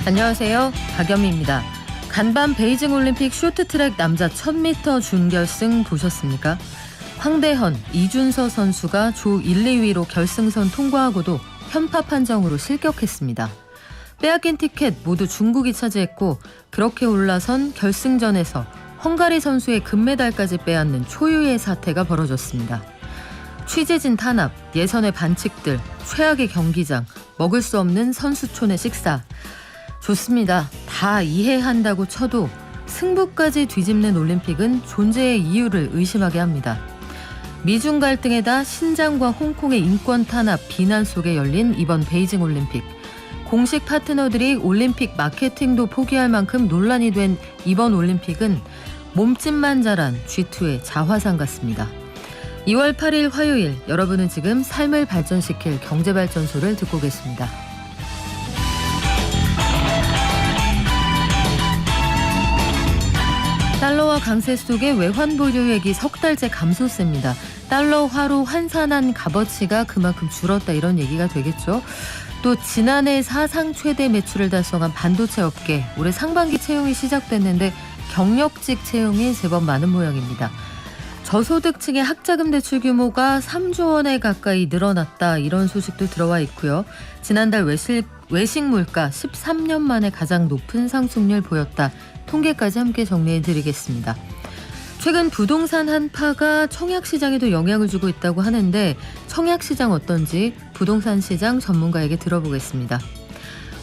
안녕하세요. 박연미입니다. 간밤 베이징 올림픽 쇼트트랙 남자 1000m 준결승 보셨습니까? 황대헌, 이준서 선수가 조 1, 2위로 결승선 통과하고도 편파 판정으로 실격했습니다. 빼앗긴 티켓 모두 중국이 차지했고 그렇게 올라선 결승전에서 헝가리 선수의 금메달까지 빼앗는 초유의 사태가 벌어졌습니다. 취재진 탄압, 예선의 반칙들, 최악의 경기장, 먹을 수 없는 선수촌의 식사. 좋습니다. 다 이해한다고 쳐도 승부까지 뒤집는 올림픽은 존재의 이유를 의심하게 합니다. 미중 갈등에다 신장과 홍콩의 인권 탄압, 비난 속에 열린 이번 베이징 올림픽. 공식 파트너들이 올림픽 마케팅도 포기할 만큼 논란이 된 이번 올림픽은 몸집만 자란 G2의 자화상 같습니다. 2월 8일 화요일, 여러분은 지금 삶을 발전시킬 경제발전소를 듣고 계십니다. 달러와 강세 속에 외환 보유액이 석 달째 감소세입니다. 달러화로 환산한 값어치가 그만큼 줄었다 이런 얘기가 되겠죠. 또 지난해 사상 최대 매출을 달성한 반도체 업계, 올해 상반기 채용이 시작됐는데 경력직 채용이 제법 많은 모양입니다. 저소득층의 학자금 대출 규모가 3조 원에 가까이 늘어났다 이런 소식도 들어와 있고요. 지난달 외식 물가 13년 만에 가장 높은 상승률 보였다. 통계까지 함께 정리해드리겠습니다. 최근 부동산 한파가 청약시장에도 영향을 주고 있다고 하는데 청약시장 어떤지 부동산 시장 전문가에게 들어보겠습니다.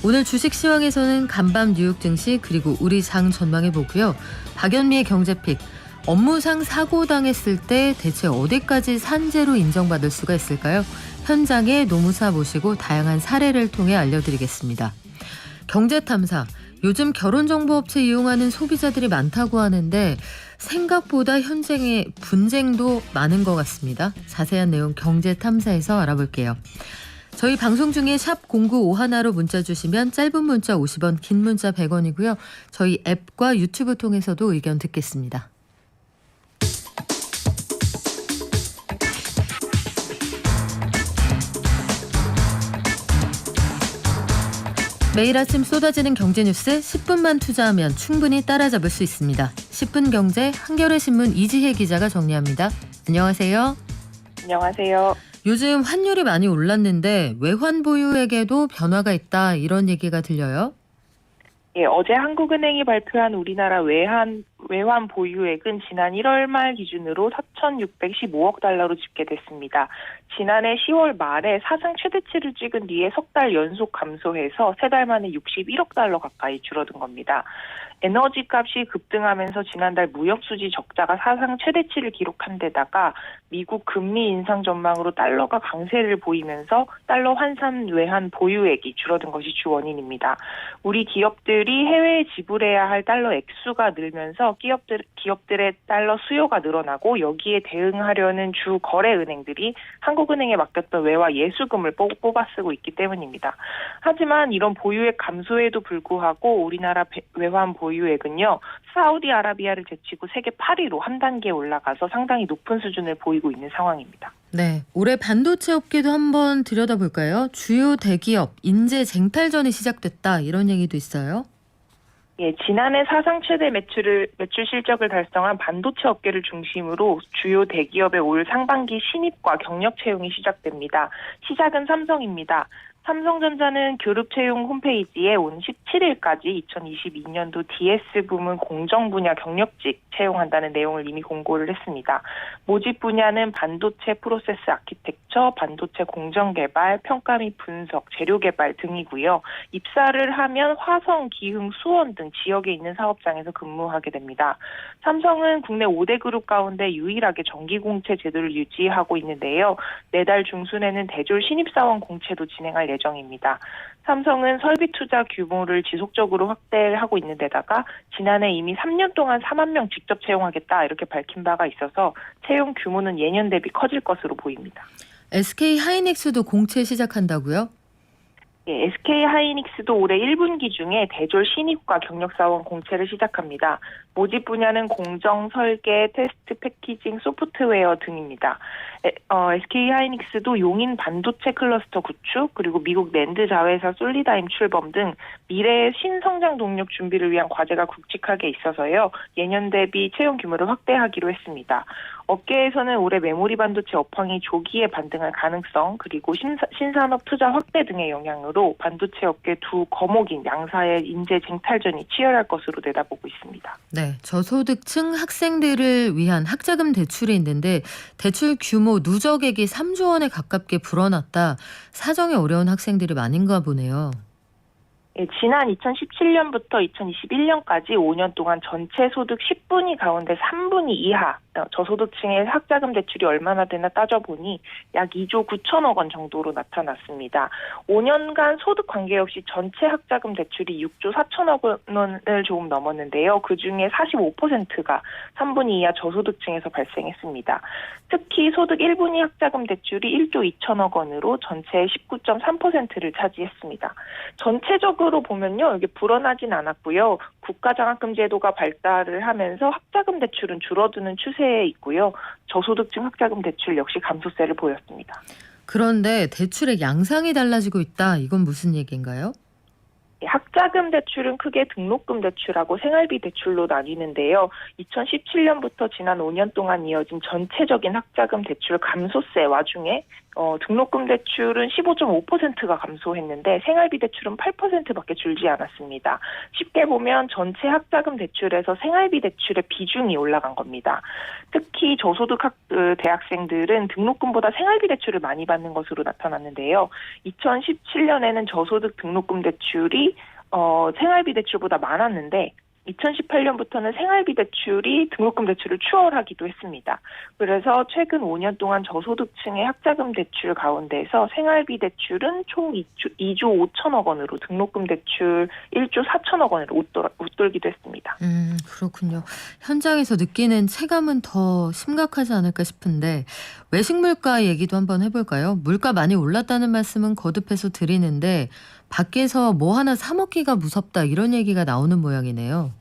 오늘 주식시황에서는 간밤 뉴욕 증시 그리고 우리 장 전망해보고요. 박연미의 경제픽, 업무상 사고 당했을 때 대체 어디까지 산재로 인정받을 수가 있을까요? 현장에 노무사 모시고 다양한 사례를 통해 알려드리겠습니다. 경제탐사, 요즘 결혼정보업체 이용하는 소비자들이 많다고 하는데 생각보다 현장에 분쟁도 많은 것 같습니다. 자세한 내용 경제탐사에서 알아볼게요. 저희 방송 중에 샵 0951로 문자 주시면 짧은 문자 50원, 긴 문자 100원이고요. 저희 앱과 유튜브 통해서도 의견 듣겠습니다. 매일 아침 쏟아지는 경제 뉴스 10분만 투자하면 충분히 따라잡을 수 있습니다. 10분 경제 한겨레 신문 이지혜 기자가 정리합니다. 안녕하세요. 안녕하세요. 요즘 환율이 많이 올랐는데 외환 보유액에도 변화가 있다 이런 얘기가 들려요. 예, 어제 한국은행이 발표한 우리나라 외환 보유액은 지난 1월 말 기준으로 4,615억 달러로 집계됐습니다. 지난해 10월 말에 사상 최대치를 찍은 뒤에 석 달 연속 감소해서 세 달 만에 61억 달러 가까이 줄어든 겁니다. 에너지 값이 급등하면서 지난달 무역수지 적자가 사상 최대치를 기록한 데다가 미국 금리 인상 전망으로 달러가 강세를 보이면서 달러 환산 외환 보유액이 줄어든 것이 주 원인입니다. 우리 기업들이 해외에 지불해야 할 달러 액수가 늘면서 기업들의 달러 수요가 늘어나고 여기에 대응하려는 주 거래 은행들이 한국은행에 맡겼던 외화 예수금을 뽑아 쓰고 있기 때문입니다. 하지만 이런 보유액 감소에도 불구하고 우리나라 외환 보유액은요, 사우디아라비아를 제치고 세계 8위로 한 단계 올라가서 상당히 높은 수준을 보이고 있는 상황입니다. 네, 올해 반도체 업계도 한번 들여다볼까요? 주요 대기업 인재 쟁탈전이 시작됐다 이런 얘기도 있어요. 예, 지난해 사상 최대 매출 실적을 달성한 반도체 업계를 중심으로 주요 대기업의 올 상반기 신입과 경력 채용이 시작됩니다. 시작은 삼성입니다. 삼성전자는 교육 채용 홈페이지에 온 17일까지 2022년도 DS 부문 공정 분야 경력직 채용한다는 내용을 이미 공고를 했습니다. 모집 분야는 반도체 프로세스 아키텍처, 반도체 공정 개발, 평가 및 분석, 재료 개발 등이고요. 입사를 하면 화성, 기흥, 수원 등 지역에 있는 사업장에서 근무하게 됩니다. 삼성은 국내 5대 그룹 가운데 유일하게 정기 공채 제도를 유지하고 있는데요. 내달 중순에는 대졸 신입사원 공채도 진행할 예정입니다. 삼성은 설비 투자 규모를 지속적으로 확대하고 있는 데다가 지난해 이미 3년 동안 4만 명 직접 채용하겠다 이렇게 밝힌 바가 있어서 채용 규모는 예년 대비 커질 것으로 보입니다. SK 하이닉스도 공채 시작한다고요? 예, SK 하이닉스도 올해 1분기 중에 대졸 신입과 경력사원 공채를 시작합니다. 모집 분야는 공정, 설계, 테스트, 패키징, 소프트웨어 등입니다. SK 하이닉스도 용인 반도체 클러스터 구축, 그리고 미국 랜드 자회사 솔리다임 출범 등 미래의 신성장 동력 준비를 위한 과제가 굵직하게 있어서요. 예년 대비 채용 규모를 확대하기로 했습니다. 업계에서는 올해 메모리 반도체 업황이 조기에 반등할 가능성, 그리고 신산업 투자 확대 등의 영향으로 반도체 업계 두 거목인 양사의 인재 쟁탈전이 치열할 것으로 내다보고 있습니다. 네, 저소득층 학생들을 위한 학자금 대출이 있는데 대출 규모 누적액이 3조 원에 가깝게 불어났다. 사정이 어려운 학생들이 많은가 보네요. 지난 2017년부터 2021년까지 5년 동안 전체 소득 10분위 가운데 3분위 이하 저소득층의 학자금 대출이 얼마나 되나 따져보니 약 2조 9천억 원 정도로 나타났습니다. 5년간 소득 관계없이 전체 학자금 대출이 6조 4천억 원을 조금 넘었는데요. 그중에 45%가 3분위 이하 저소득층에서 발생했습니다. 특히 소득 1분위 학자금 대출이 1조 2천억 원으로 전체의 19.3%를 차지했습니다. 전체적으로 보면요, 이게 불어나진 않았고요. 국가장학금 제도가 발달을 하면서 학자금 대출은 줄어드는 추세에 있고요. 저소득층 학자금 대출 역시 감소세를 보였습니다. 그런데 대출의 양상이 달라지고 있다. 이건 무슨 얘기인가요? 학자금 대출은 크게 등록금 대출하고 생활비 대출로 나뉘는데요. 2017년부터 지난 5년 동안 이어진 전체적인 학자금 대출 감소세 와중에 등록금 대출은 15.5%가 감소했는데 생활비 대출은 8%밖에 줄지 않았습니다. 쉽게 보면 전체 학자금 대출에서 생활비 대출의 비중이 올라간 겁니다. 특히 저소득 대학생들은 등록금보다 생활비 대출을 많이 받는 것으로 나타났는데요. 2017년에는 저소득 등록금 대출이 생활비 대출보다 많았는데 2018년부터는 생활비 대출이 등록금 대출을 추월하기도 했습니다. 그래서 최근 5년 동안 저소득층의 학자금 대출 가운데서 생활비 대출은 총 2조 5천억 원으로 등록금 대출 1조 4천억 원으로 웃돌기도 했습니다. 그렇군요. 현장에서 느끼는 체감은 더 심각하지 않을까 싶은데 외식 물가 얘기도 한번 해볼까요? 물가 많이 올랐다는 말씀은 거듭해서 드리는데 밖에서 뭐 하나 사 먹기가 무섭다 이런 얘기가 나오는 모양이네요.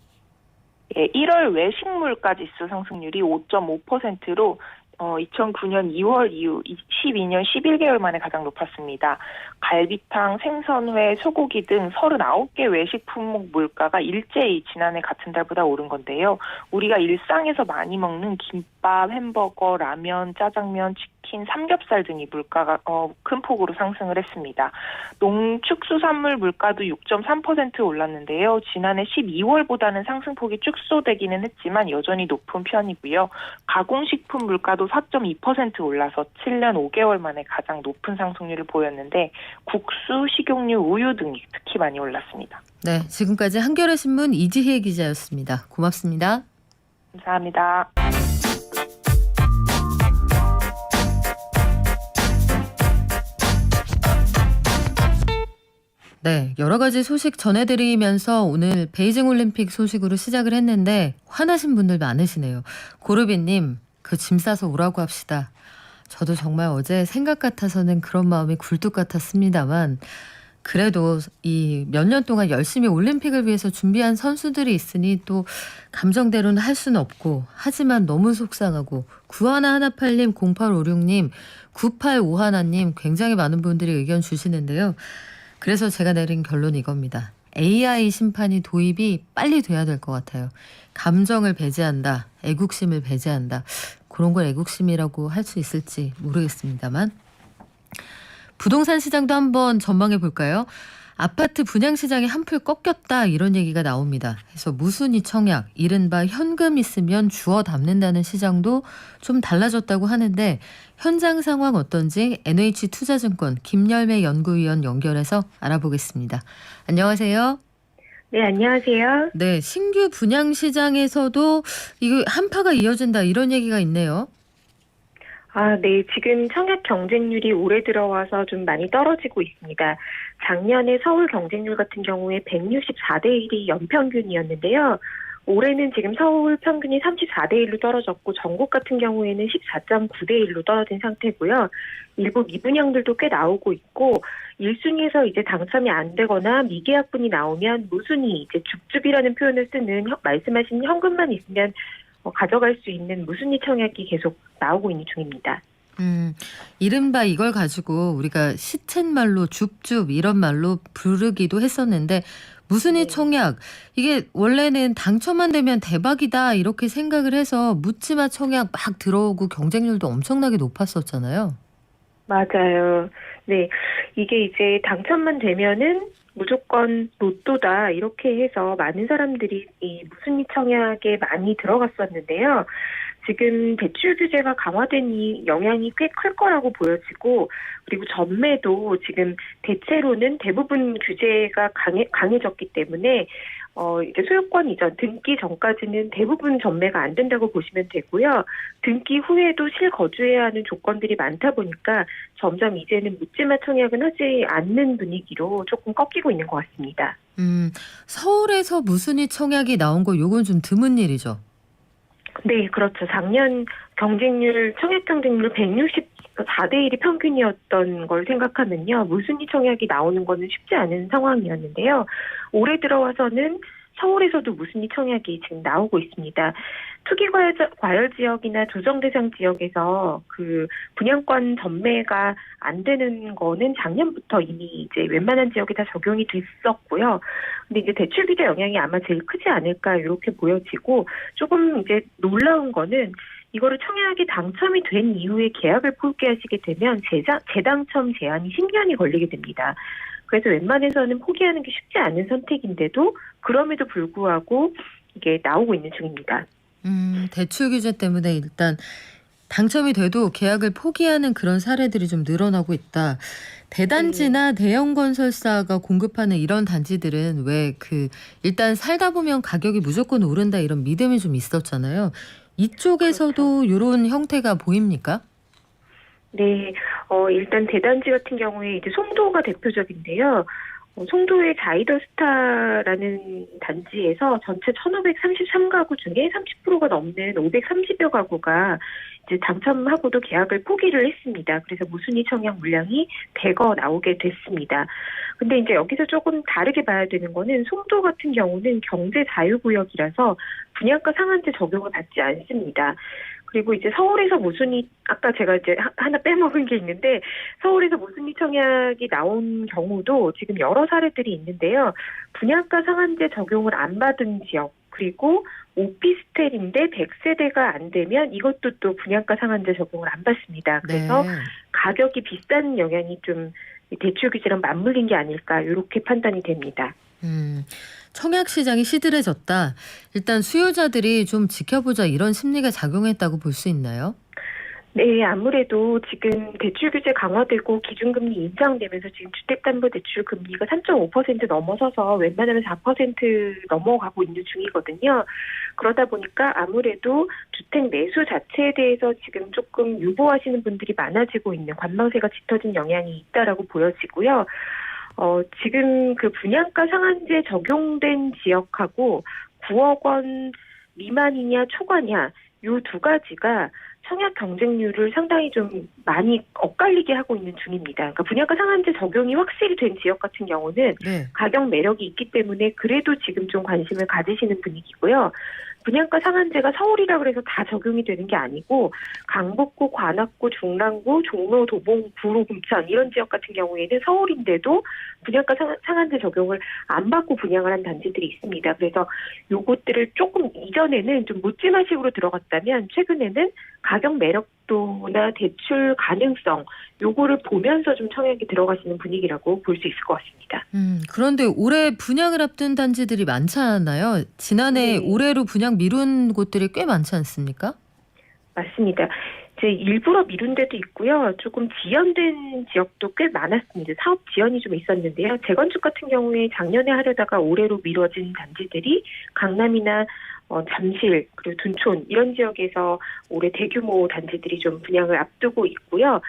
1월 외식 물가 지수 상승률이 5.5%로 2009년 2월 이후 12년 11개월 만에 가장 높았습니다. 갈비탕, 생선회, 소고기 등 39개 외식 품목 물가가 일제히 지난해 같은 달보다 오른 건데요. 우리가 일상에서 많이 먹는 김밥, 햄버거, 라면, 짜장면, 치킨, 삼겹살 등이 물가가 큰 폭으로 상승을 했습니다. 농축수산물 물가도 6.3% 올랐는데요. 지난해 12월보다는 상승폭이 축소되기는 했지만 여전히 높은 편이고요. 가공식품 물가도 4.2% 올라서 7년 5개월 만에 가장 높은 상승률을 보였는데 국수, 식용유, 우유 등이 특히 많이 올랐습니다. 네, 지금까지 한겨레 신문 이지혜 기자였습니다. 고맙습니다. 감사합니다. 네, 여러 가지 소식 전해드리면서 오늘 베이징 올림픽 소식으로 시작을 했는데 화나신 분들 많으시네요. 고르비님, 그 짐 싸서 오라고 합시다. 저도 정말 어제 생각 같아서는 그런 마음이 굴뚝 같았습니다만 그래도 이 몇 년 동안 열심히 올림픽을 위해서 준비한 선수들이 있으니 또 감정대로는 할 수는 없고 하지만 너무 속상하고 9118님, 0856님, 9851님 굉장히 많은 분들이 의견 주시는데요. 그래서 제가 내린 결론이 이겁니다. AI 심판이 도입이 빨리 돼야 될 것 같아요. 감정을 배제한다. 애국심을 배제한다. 그런 걸 애국심이라고 할 수 있을지 모르겠습니다만 부동산 시장도 한번 전망해 볼까요? 아파트 분양 시장이 한풀 꺾였다 이런 얘기가 나옵니다. 그래서 무순위 청약, 이른바 현금 있으면 주워 담는다는 시장도 좀 달라졌다고 하는데 현장 상황 어떤지 NH투자증권 김열매 연구위원 연결해서 알아보겠습니다. 안녕하세요. 네, 안녕하세요. 네, 신규 분양 시장에서도 이거 한파가 이어진다 이런 얘기가 있네요. 네, 지금 청약 경쟁률이 올해 들어와서 좀 많이 떨어지고 있습니다. 작년에 서울 경쟁률 같은 경우에 164대 1이 연평균이었는데요. 올해는 지금 서울 평균이 34대 1로 떨어졌고 전국 같은 경우에는 14.9대 1로 떨어진 상태고요. 일부 미분양들도 꽤 나오고 있고 1순위에서 이제 당첨이 안 되거나 미계약분이 나오면 무순위, 이제 줍줍이라는 표현을 쓰는 말씀하신 현금만 있으면 가져갈 수 있는 무순위 청약이 계속 나오고 있는 중입니다. 음, 이른바 이걸 가지고 우리가 시쳇말로 줍줍 이런 말로 부르기도 했었는데 무순이 네. 청약 이게 원래는 당첨만 되면 대박이다 이렇게 생각을 해서 묻지마 청약 막 들어오고 경쟁률도 엄청나게 높았었잖아요. 맞아요. 네. 이게 이제 당첨만 되면은 무조건 로또다 이렇게 해서 많은 사람들이 이 무순위 청약에 많이 들어갔었는데요. 지금 대출 규제가 강화된 이 영향이 꽤 클 거라고 보여지고, 그리고 전매도 지금 대체로는 대부분 규제가 강해졌기 때문에 이제 소유권 이전 등기 전까지는 대부분 전매가 안 된다고 보시면 되고요. 등기 후에도 실거주해야 하는 조건들이 많다 보니까 점점 이제는 묻지마 청약은 하지 않는 분위기로 조금 꺾이고 있는 것 같습니다. 서울에서 무순위 청약이 나온 거 요건 좀 드문 일이죠. 네, 그렇죠. 작년 청약 경쟁률 164대 1이 평균이었던 걸 생각하면요. 무순위 청약이 나오는 거는 쉽지 않은 상황이었는데요. 올해 들어와서는 서울에서도 무순위 청약이 지금 나오고 있습니다. 투기과열 지역이나 조정대상 지역에서 그 분양권 전매가 안 되는 거는 작년부터 이미 이제 웬만한 지역에 다 적용이 됐었고요. 근데 이제 대출 규제 영향이 아마 제일 크지 않을까 이렇게 보여지고, 조금 이제 놀라운 거는 이거를 청약이 당첨이 된 이후에 계약을 포기하시게 되면 재당첨 제한이 10년이 걸리게 됩니다. 그래서 웬만해서는 포기하는 게 쉽지 않은 선택인데도 그럼에도 불구하고 이게 나오고 있는 중입니다. 대출 규제 때문에 일단 당첨이 돼도 계약을 포기하는 그런 사례들이 좀 늘어나고 있다. 대단지나 대형 건설사가 공급하는 이런 단지들은 왜 일단 살다 보면 가격이 무조건 오른다 이런 믿음이 좀 있었잖아요. 이쪽에서도 이런 형태가 보입니까? 네, 일단 대단지 같은 경우에 이제 송도가 대표적인데요. 송도의 자이더스타라는 단지에서 전체 1,533가구 중에 30%가 넘는 530여 가구가 이제 당첨하고도 계약을 포기를 했습니다. 그래서 무순위 청약 물량이 대거 나오게 됐습니다. 근데 이제 여기서 조금 다르게 봐야 되는 거는 송도 같은 경우는 경제 자유구역이라서 분양가 상한제 적용을 받지 않습니다. 그리고 이제 서울에서 무순위, 아까 제가 이제 하나 빼먹은 게 있는데, 서울에서 무순위 청약이 나온 경우도 지금 여러 사례들이 있는데요. 분양가 상한제 적용을 안 받은 지역, 그리고 오피스텔인데 100세대가 안 되면 이것도 또 분양가 상한제 적용을 안 받습니다. 그래서 네. 가격이 비싼 영향이 좀 대출 규제랑 맞물린 게 아닐까 이렇게 판단이 됩니다. 청약 시장이 시들해졌다. 일단 수요자들이 좀 지켜보자 이런 심리가 작용했다고 볼 수 있나요? 네, 아무래도 지금 대출 규제 강화되고 기준금리 인상되면서 지금 주택담보대출 금리가 3.5% 넘어서서 웬만하면 4% 넘어가고 있는 중이거든요. 그러다 보니까 아무래도 주택 매수 자체에 대해서 지금 조금 유보하시는 분들이 많아지고 있는, 관망세가 짙어진 영향이 있다라고 보여지고요. 지금 그 분양가 상한제 적용된 지역하고 9억 원 미만이냐 초과냐 요 두 가지가 청약 경쟁률을 상당히 좀 많이 엇갈리게 하고 있는 중입니다. 그러니까 분양가 상한제 적용이 확실히 된 지역 같은 경우는 네. 가격 매력이 있기 때문에 그래도 지금 좀 관심을 가지시는 분위기고요. 분양가 상한제가 서울이라 그래서 다 적용이 되는 게 아니고 강북구, 관악구, 중랑구, 종로, 도봉, 구로, 금천 이런 지역 같은 경우에는 서울인데도 분양가 상한제 적용을 안 받고 분양을 한 단지들이 있습니다. 그래서 요것들을 조금 이전에는 좀 묻지마식으로 들어갔다면 최근에는 가격 매력도나 대출 가능성 요거를 보면서 좀 청약에 들어가시는 분위기라고 볼 수 있을 것 같습니다. 그런데 올해 분양을 앞둔 단지들이 많잖아요. 지난해 네. 올해로 분양 미룬 곳들이 꽤 많지 않습니까? 맞습니다. 이제 일부러 미룬 데도 있고요. 조금 지연된 지역도 꽤 많았습니다. 사업 지연이 좀 있었는데요. 재건축 같은 경우에 작년에 하려다가 올해로 미뤄진 단지들이 강남이나 잠실 그리고 둔촌 이런 지역에서 올해 대규모 단지들이 좀 분양을 앞두고 있고요.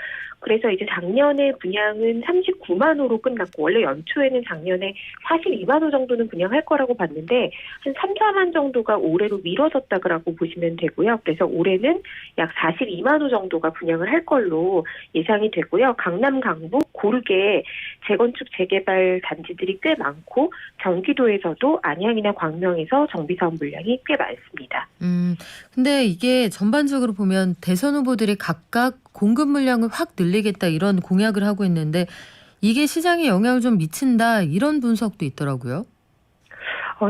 그래서 이제 작년에 분양은 39만 호로 끝났고 원래 연초에는 작년에 42만 호 정도는 분양할 거라고 봤는데 한 3, 4만 정도가 올해로 미뤄졌다고 보시면 되고요. 그래서 올해는 약 42만 호 정도가 분양을 할 걸로 예상이 되고요. 강남, 강북 고르게 재건축 재개발 단지들이 꽤 많고 경기도에서도 안양이나 광명에서 정비사업 물량이 꽤 많습니다. 근데 이게 전반적으로 보면 대선 후보들이 각각 공급 물량을 확 늘리겠다 이런 공약을 하고 있는데 이게 시장에 영향을 좀 미친다 이런 분석도 있더라고요.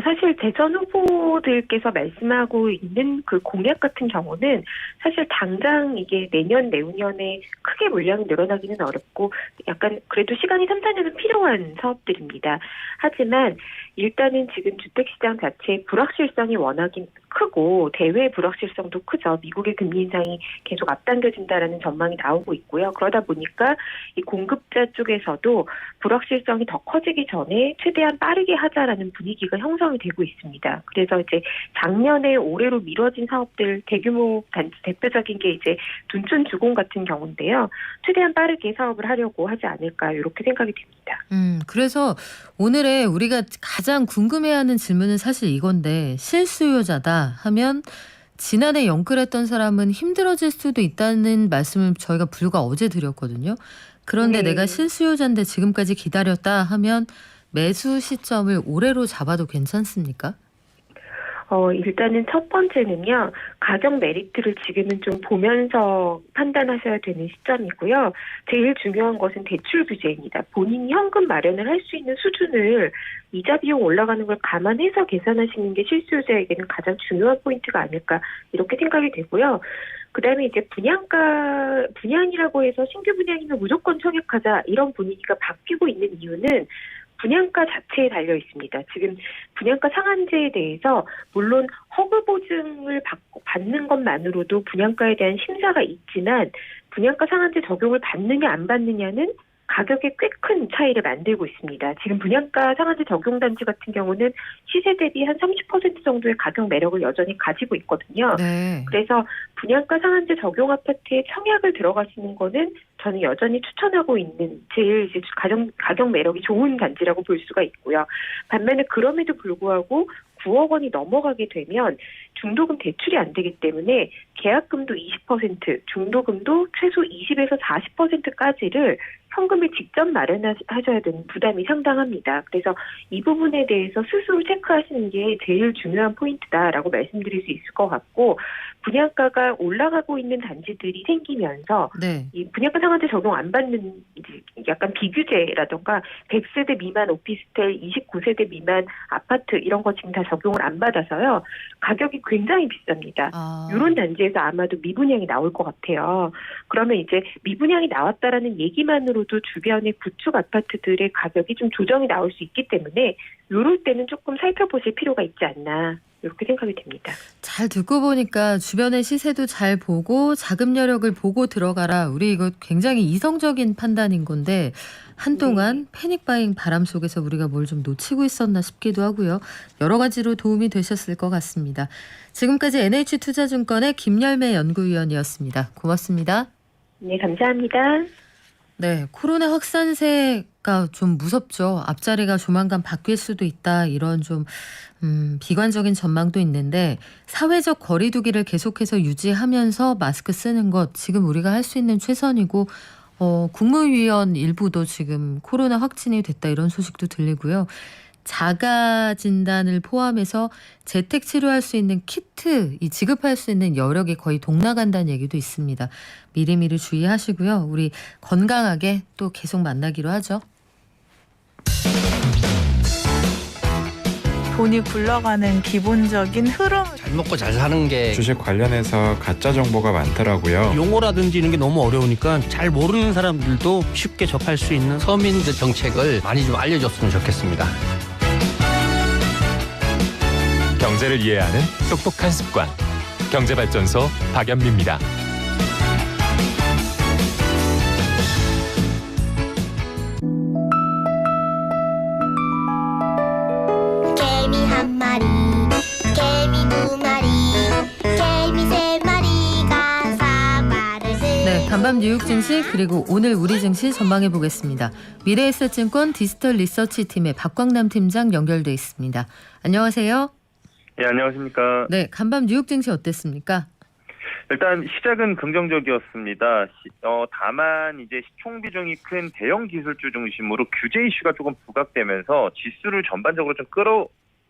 사실 대선 후보들께서 말씀하고 있는 그 공약 같은 경우는 사실 당장 이게 내년, 내후년에 크게 물량이 늘어나기는 어렵고 약간 그래도 시간이 3, 4년은 필요한 사업들입니다. 하지만 일단은 지금 주택시장 자체의 불확실성이 워낙에 크고 대외 불확실성도 크죠. 미국의 금리 인상이 계속 앞당겨진다라는 전망이 나오고 있고요. 그러다 보니까 이 공급자 쪽에서도 불확실성이 더 커지기 전에 최대한 빠르게 하자라는 분위기가 형성이 되고 있습니다. 그래서 이제 작년에 올해로 미뤄진 사업들 대규모 대표적인 게 이제 둔촌 주공 같은 경우인데요. 최대한 빠르게 사업을 하려고 하지 않을까 이렇게 생각이 듭니다. 그래서 오늘의 우리가 가장 궁금해하는 질문은 사실 이건데 실수요자다 하면 지난해 영끌했던 사람은 힘들어질 수도 있다는 말씀을 저희가 불과 어제 드렸거든요. 그런데 네. 내가 실수요자인데 지금까지 기다렸다 하면 매수 시점을 올해로 잡아도 괜찮습니까? 일단은 첫 번째는요, 가격 메리트를 지금은 좀 보면서 판단하셔야 되는 시점이고요. 제일 중요한 것은 대출 규제입니다. 본인이 현금 마련을 할 수 있는 수준을 이자 비용 올라가는 걸 감안해서 계산하시는 게 실수요자에게는 가장 중요한 포인트가 아닐까 이렇게 생각이 되고요. 그다음에 이제 분양이라고 해서 신규 분양이면 무조건 청약하자 이런 분위기가 바뀌고 있는 이유는 분양가 자체에 달려 있습니다. 지금 분양가 상한제에 대해서 물론 허그 보증을 받는 것만으로도 분양가에 대한 심사가 있지만 분양가 상한제 적용을 받느냐 안 받느냐는 가격에 꽤 큰 차이를 만들고 있습니다. 지금 분양가 상한제 적용 단지 같은 경우는 시세 대비 한 30% 정도의 가격 매력을 여전히 가지고 있거든요. 네. 그래서 분양가 상한제 적용 아파트에 청약을 들어가시는 거는 저는 여전히 추천하고 있는 제일 이제 가격 매력이 좋은 단지라고 볼 수가 있고요. 반면에 그럼에도 불구하고 9억 원이 넘어가게 되면 중도금 대출이 안 되기 때문에 계약금도 20%, 중도금도 최소 20에서 40%까지를 현금을 직접 마련하셔야 되는 부담이 상당합니다. 그래서 이 부분에 대해서 스스로 체크하시는 게 제일 중요한 포인트다라고 말씀드릴 수 있을 것 같고 분양가가 올라가고 있는 단지들이 생기면서 네. 이 분양가 상한제 적용 안 받는 이제 약간 비규제라던가 100세대 미만 오피스텔, 29세대 미만 아파트 이런 거 지금 다 적용을 안 받아서요. 가격이 굉장히 비쌉니다. 이런 단지에서 아마도 미분양이 나올 것 같아요. 그러면 이제 미분양이 나왔다라는 얘기만으로도 주변의 구축 아파트들의 가격이 좀 조정이 나올 수 있기 때문에 이럴 때는 조금 살펴보실 필요가 있지 않나 이렇게 생각이 됩니다. 잘 듣고 보니까 주변의 시세도 잘 보고 자금 여력을 보고 들어가라. 우리 이거 굉장히 이성적인 판단인 건데 한동안 패닉 바잉 바람 속에서 우리가 뭘 좀 놓치고 있었나 싶기도 하고요. 여러 가지로 도움이 되셨을 것 같습니다. 지금까지 NH투자증권의 김열매 연구위원이었습니다. 고맙습니다. 네, 감사합니다. 네, 코로나 확산세가 좀 무섭죠. 앞자리가 조만간 바뀔 수도 있다. 이런 좀 비관적인 전망도 있는데 사회적 거리 두기를 계속해서 유지하면서 마스크 쓰는 것 지금 우리가 할 수 있는 최선이고 국무위원 일부도 지금 코로나 확진이 됐다 이런 소식도 들리고요. 자가 진단을 포함해서 재택 치료할 수 있는 키트 지급할 수 있는 여력이 거의 동나간다는 얘기도 있습니다. 미리미리 주의하시고요. 우리 건강하게 또 계속 만나기로 하죠. 돈이 굴러가는 기본적인 흐름. 잘 먹고 잘 사는 게 주식 관련해서 가짜 정보가 많더라고요. 용어라든지 이런 게 너무 어려우니까 잘 모르는 사람들도 쉽게 접할 수 있는 서민들 정책을 많이 좀 알려줬으면 좋겠습니다. 경제를 이해하는 똑똑한 습관. 경제발전소 박연미입니다. 개미 한 마리, 개미 두 마리, 개미 세 마리가 사과를 네, 간밤 뉴욕 증시 그리고 오늘 우리 증시 전망해 보겠습니다. 미래에셋증권 디지털 리서치 팀의 박광남 팀장 연결돼 있습니다. 안녕하세요. 예, 안녕하십니까. 네, 간밤 뉴욕 증시 어땠습니까? 일단 시작은 긍정적이었습니다. 다만 이제 시총 비중이 큰 대형 기술주 중심으로 규제 이슈가 조금 부각되면서 지수를 전반적으로 좀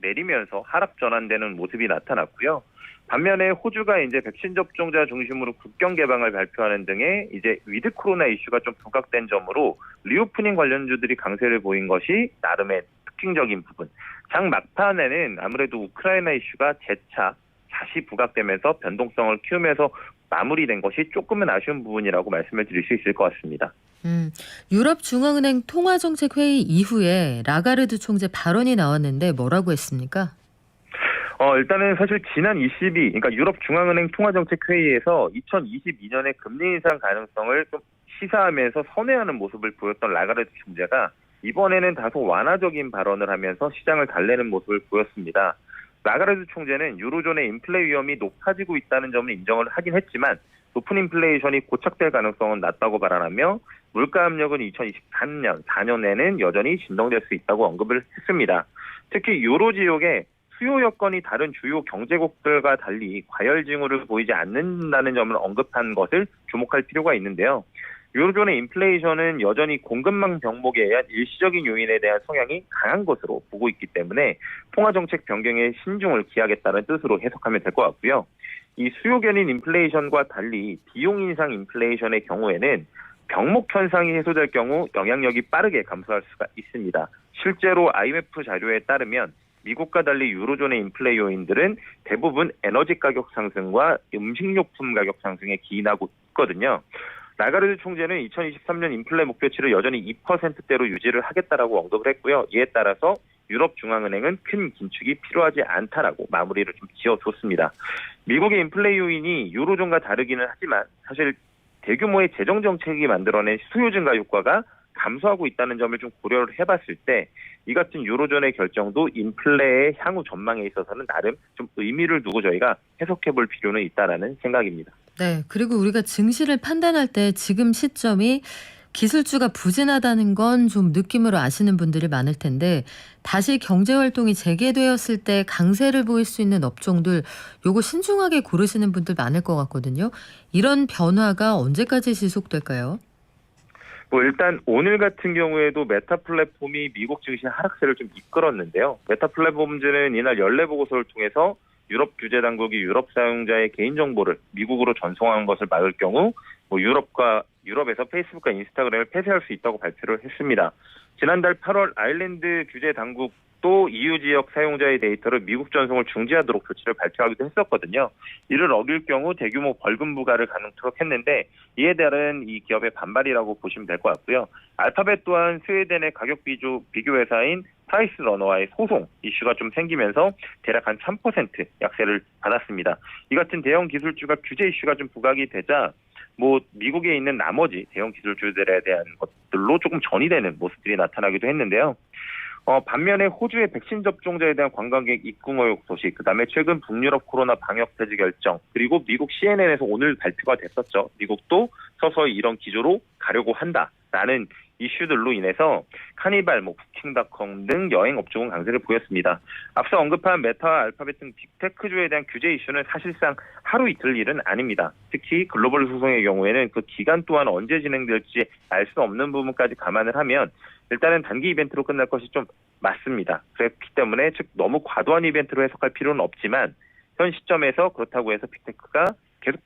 내리면서 하락 전환되는 모습이 나타났고요. 반면에 호주가 이제 백신 접종자 중심으로 국경 개방을 발표하는 등의 이제 위드 코로나 이슈가 좀 부각된 점으로 리오프닝 관련주들이 강세를 보인 것이 나름의 특징적인 부분. 장 막판에는 아무래도 우크라이나 이슈가 재차 다시 부각되면서 변동성을 키우면서 마무리된 것이 조금은 아쉬운 부분이라고 말씀을 드릴 수 있을 것 같습니다. 유럽중앙은행 통화정책회의 이후에 라가르드 총재 발언이 나왔는데 뭐라고 했습니까? 일단은 사실 지난 22, 그러니까 유럽중앙은행 통화정책회의에서 2022년에 금리 인상 가능성을 좀 시사하면서 선회하는 모습을 보였던 라가르드 총재가 이번에는 다소 완화적인 발언을 하면서 시장을 달래는 모습을 보였습니다. 라가르드 총재는 유로존의 인플레 위험이 높아지고 있다는 점을 인정을 하긴 했지만 높은 인플레이션이 고착될 가능성은 낮다고 발언하며 물가 압력은 2024년에는 여전히 진동될 수 있다고 언급을 했습니다. 특히 유로 지역의 수요 여건이 다른 주요 경제국들과 달리 과열 징후를 보이지 않는다는 점을 언급한 것을 주목할 필요가 있는데요. 유로존의 인플레이션은 여전히 공급망 병목에 의한 일시적인 요인에 대한 성향이 강한 것으로 보고 있기 때문에 통화정책 변경에 신중을 기하겠다는 뜻으로 해석하면 될 것 같고요. 이 수요 견인 인플레이션과 달리 비용 인상 인플레이션의 경우에는 병목 현상이 해소될 경우 영향력이 빠르게 감소할 수가 있습니다. 실제로 IMF 자료에 따르면 미국과 달리 유로존의 인플레 요인들은 대부분 에너지 가격 상승과 음식료품 가격 상승에 기인하고 있거든요. 라가르드 총재는 2023년 인플레 목표치를 여전히 2%대로 유지를 하겠다라고 언급을 했고요. 이에 따라서 유럽중앙은행은 큰 긴축이 필요하지 않다라고 마무리를 좀 지어줬습니다. 미국의 인플레 요인이 유로존과 다르기는 하지만 사실 대규모의 재정정책이 만들어낸 수요 증가 효과가 감소하고 있다는 점을 좀 고려를 해봤을 때 이 같은 유로존의 결정도 인플레의 향후 전망에 있어서는 나름 좀 의미를 두고 저희가 해석해 볼 필요는 있다라는 생각입니다. 네, 그리고 우리가 증시를 판단할 때 지금 시점이 기술주가 부진하다는 건 좀 느낌으로 아시는 분들이 많을 텐데 다시 경제활동이 재개되었을 때 강세를 보일 수 있는 업종들 요거 신중하게 고르시는 분들 많을 것 같거든요. 이런 변화가 언제까지 지속될까요? 일단 오늘 같은 경우에도 메타 플랫폼이 미국 증시 하락세를 좀 이끌었는데요. 메타 플랫폼즈는 이날 연례 보고서를 통해서 유럽 규제 당국이 유럽 사용자의 개인정보를 미국으로 전송하는 것을 막을 경우 유럽에서 페이스북과 인스타그램을 폐쇄할 수 있다고 발표를 했습니다. 지난달 8월 아일랜드 규제 당국도 EU 지역 사용자의 데이터를 미국 전송을 중지하도록 조치를 발표하기도 했었거든요. 이를 어길 경우 대규모 벌금 부과를 가능토록 했는데 이에 따른 이 기업의 반발이라고 보시면 될 것 같고요. 알파벳 또한 스웨덴의 가격 비교 회사인 프라이스 러너와의 소송 이슈가 좀 생기면서 대략 한 3% 약세를 받았습니다. 이 같은 대형 기술주가 규제 이슈가 좀 부각이 되자 미국에 있는 나머지 대형 기술주들에 대한 것들로 조금 전이되는 모습들이 나타나기도 했는데요. 반면에 호주의 백신 접종자에 대한 관광객 입국 의혹 소식, 그다음에 최근 북유럽 코로나 방역 폐지 결정, 그리고 미국 CNN에서 오늘 발표가 됐었죠. 미국도 서서히 이런 기조로 가려고 한다라는 이슈들로 인해서 카니발, 부킹닷컴 등 여행 업종은 강세를 보였습니다. 앞서 언급한 메타와 알파벳 등 빅테크주에 대한 규제 이슈는 사실상 하루 이틀 일은 아닙니다. 특히 글로벌 소송의 경우에는 그 기간 또한 언제 진행될지 알 수 없는 부분까지 감안을 하면 일단은 단기 이벤트로 끝날 것이 좀 맞습니다. 그렇기 때문에 너무 과도한 이벤트로 해석할 필요는 없지만 현 시점에서 그렇다고 해서 빅테크가 계속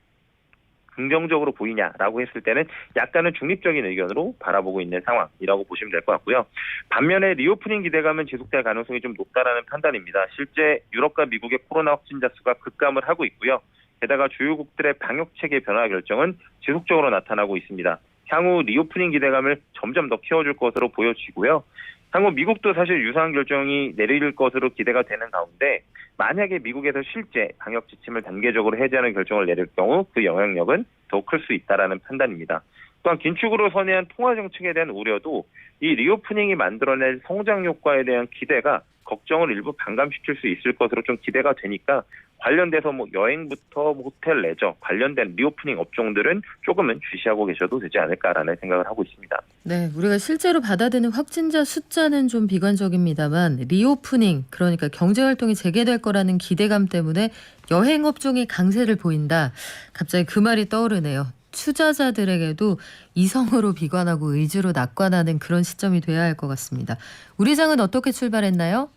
긍정적으로 보이냐라고 했을 때는 약간은 중립적인 의견으로 바라보고 있는 상황이라고 보시면 될 것 같고요. 반면에 리오프닝 기대감은 지속될 가능성이 좀 높다라는 판단입니다. 실제 유럽과 미국의 코로나 확진자 수가 급감을 하고 있고요. 게다가 주요국들의 방역체계 변화 결정은 지속적으로 나타나고 있습니다. 향후 리오프닝 기대감을 점점 더 키워줄 것으로 보여지고요. 향후 미국도 사실 유사한 결정이 내릴 것으로 기대가 되는 가운데 만약에 미국에서 실제 방역 지침을 단계적으로 해제하는 결정을 내릴 경우 그 영향력은 더 클 수 있다라는 판단입니다. 또한 긴축으로 선회한 통화 정책에 대한 우려도 이 리오프닝이 만들어낼 성장 효과에 대한 기대가 걱정을 일부 반감시킬 수 있을 것으로 좀 기대가 되니까 관련돼서 여행부터 호텔 레저 관련된 리오프닝 업종들은 조금은 주시하고 계셔도 되지 않을까라는 생각을 하고 있습니다. 네, 우리가 실제로 받아드는 확진자 숫자는 좀 비관적입니다만 리오프닝, 그러니까 경제활동이 재개될 거라는 기대감 때문에 여행 업종이 강세를 보인다. 갑자기 그 말이 떠오르네요. 투자자들에게도 이성으로 비관하고 의지로 낙관하는 그런 시점이 돼야 할 것 같습니다. 우리 장은 어떻게 출발했나요?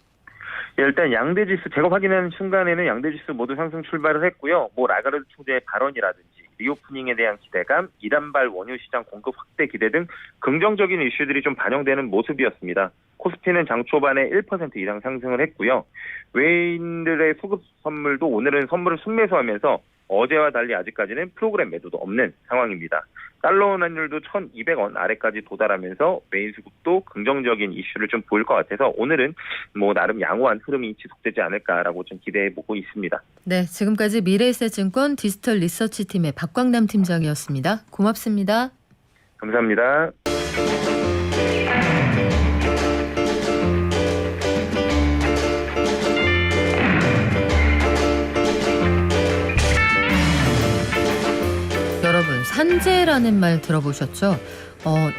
일단 양대지수 제가 확인하는 순간에는 양대지수 모두 상승 출발을 했고요. 라가르드 총재의 발언이라든지 리오프닝에 대한 기대감, 이란발 원유 시장 공급 확대 기대 등 긍정적인 이슈들이 좀 반영되는 모습이었습니다. 코스피는 장 초반에 1% 이상 상승을 했고요. 외인들의 수급 선물도 오늘은 선물을 순매수하면서 어제와 달리 아직까지는 프로그램 매도도 없는 상황입니다. 달러 원 환율도 1,200원 아래까지 도달하면서 외인 수급도 긍정적인 이슈를 좀 보일 것 같아서 오늘은 나름 양호한 흐름이 지속되지 않을까라고 좀 기대해보고 있습니다. 네, 지금까지 미래에셋증권 디지털 리서치팀의 박광남 팀장이었습니다. 고맙습니다. 감사합니다. 여러분, 산재라는 말 들어보셨죠?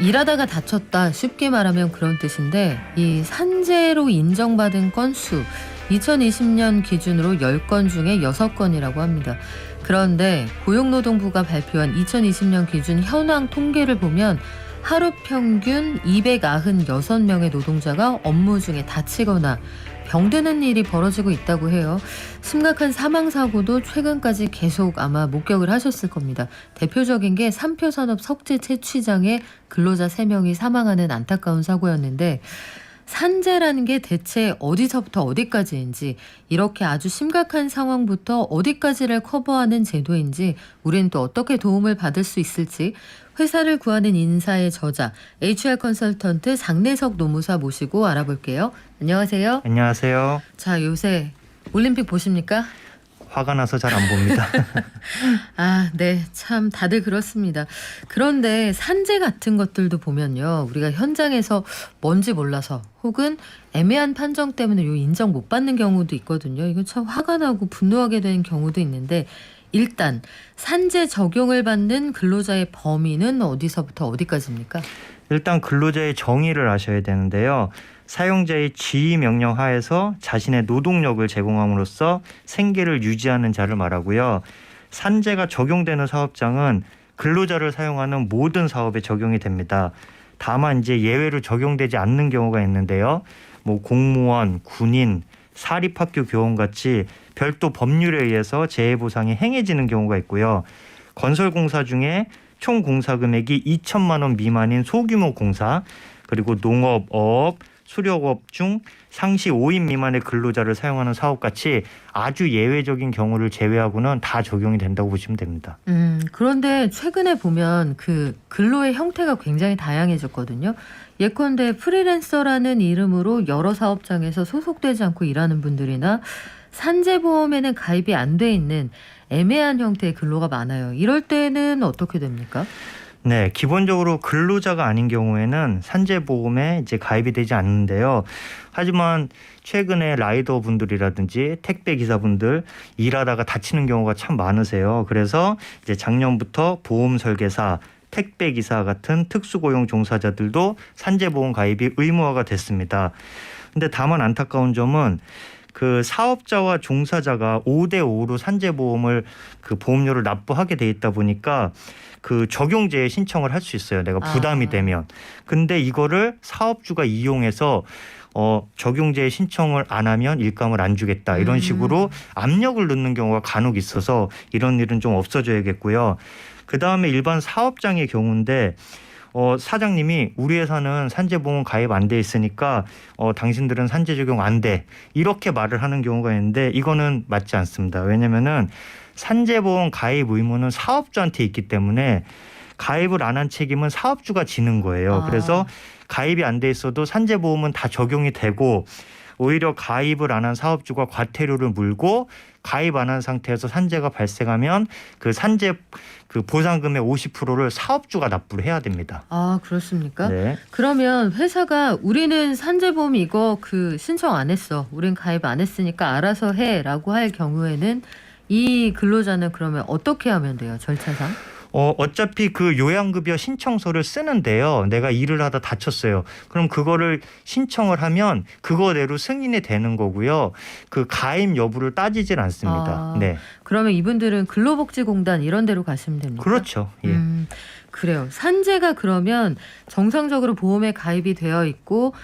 일하다가 다쳤다, 쉽게 말하면 그런 뜻인데 이 산재로 인정받은 건수 2020년 기준으로 10건 중에 6건이라고 합니다. 그런데 고용노동부가 발표한 2020년 기준 현황 통계를 보면 하루 평균 296명의 노동자가 업무 중에 다치거나 병드는 일이 벌어지고 있다고 해요. 심각한 사망사고도 최근까지 계속 아마 목격을 하셨을 겁니다. 대표적인 게 삼표산업 석재 채취장에 근로자 3명이 사망하는 안타까운 사고였는데 산재라는 게 대체 어디서부터 어디까지인지, 이렇게 아주 심각한 상황부터 어디까지를 커버하는 제도인지, 우리는 또 어떻게 도움을 받을 수 있을지 회사를 구하는 인사의 저자 HR 컨설턴트 장내석 노무사 모시고 알아볼게요. 안녕하세요. 안녕하세요. 자, 요새 올림픽 보십니까? 화가 나서 잘 안 봅니다. 아, 네. 참 다들 그렇습니다. 그런데 산재 같은 것들도 보면요, 우리가 현장에서 뭔지 몰라서 혹은 애매한 판정 때문에 요 인정 못 받는 경우도 있거든요. 이거 참 화가 나고 분노하게 되는 경우도 있는데, 일단 산재 적용을 받는 근로자의 범위는 어디서부터 어디까지입니까? 일단 근로자의 정의를 아셔야 되는데요. 사용자의 지휘 명령 하에서 자신의 노동력을 제공함으로써 생계를 유지하는 자를 말하고요. 산재가 적용되는 사업장은 근로자를 사용하는 모든 사업에 적용이 됩니다. 다만 이제 예외로 적용되지 않는 경우가 있는데요. 공무원, 군인, 사립학교 교원 같이 별도 법률에 의해서 재해 보상이 행해지는 경우가 있고요. 건설공사 중에 총 공사 금액이 2천만 원 미만인 소규모 공사, 그리고 농업, 어업, 수력업 중 상시 5인 미만의 근로자를 사용하는 사업같이 아주 예외적인 경우를 제외하고는 다 적용이 된다고 보시면 됩니다. 그런데 최근에 보면 그 근로의 형태가 굉장히 다양해졌거든요. 예컨대 프리랜서라는 이름으로 여러 사업장에서 소속되지 않고 일하는 분들이나 산재보험에는 가입이 안 돼 있는 애매한 형태의 근로가 많아요. 이럴 때는 어떻게 됩니까? 네, 기본적으로 근로자가 아닌 경우에는 산재보험에 이제 가입이 되지 않는데요. 하지만 최근에 라이더 분들이라든지 택배 기사분들 일하다가 다치는 경우가 참 많으세요. 그래서 이제 작년부터 보험 설계사, 택배 기사 같은 특수고용 종사자들도 산재보험 가입이 의무화가 됐습니다. 근데 다만 안타까운 점은 그 사업자와 종사자가 5대5로 산재보험을 그 보험료를 납부하게 돼 있다 보니까 그 적용제에 신청을 할 수 있어요. 내가 부담이 되면. 근데 이거를 사업주가 이용해서 적용제에 신청을 안 하면 일감을 안 주겠다, 이런 식으로 압력을 넣는 경우가 간혹 있어서 이런 일은 좀 없어져야겠고요. 그다음에 일반 사업장의 경우인데 사장님이 우리 회사는 산재보험 가입 안 돼 있으니까 당신들은 산재 적용 안 돼, 이렇게 말을 하는 경우가 있는데 이거는 맞지 않습니다. 왜냐면은 산재보험 가입 의무는 사업주한테 있기 때문에 가입을 안 한 책임은 사업주가 지는 거예요. 그래서 가입이 안 돼 있어도 산재보험은 다 적용이 되고, 오히려 가입을 안 한 사업주가 과태료를 물고 가입 안 한 상태에서 산재가 발생하면 그 산재 그 보상금의 50%를 사업주가 납부를 해야 됩니다. 아, 그렇습니까? 네. 그러면 회사가 우리는 산재보험 이거 신청 안 했어, 우린 가입 안 했으니까 알아서 해라고 할 경우에는 이 근로자는 그러면 어떻게 하면 돼요, 절차상? 어차피 그 요양급여 신청서를 쓰는데요. 내가 일을 하다 다쳤어요. 그럼 그거를 신청을 하면 그거대로 승인이 되는 거고요. 그 가입 여부를 따지질 않습니다. 네. 그러면 이분들은 근로복지공단 이런 데로 가시면 됩니까? 그렇죠. 예. 그래요. 산재가 그러면 정상적으로 보험에 가입이 되어 있고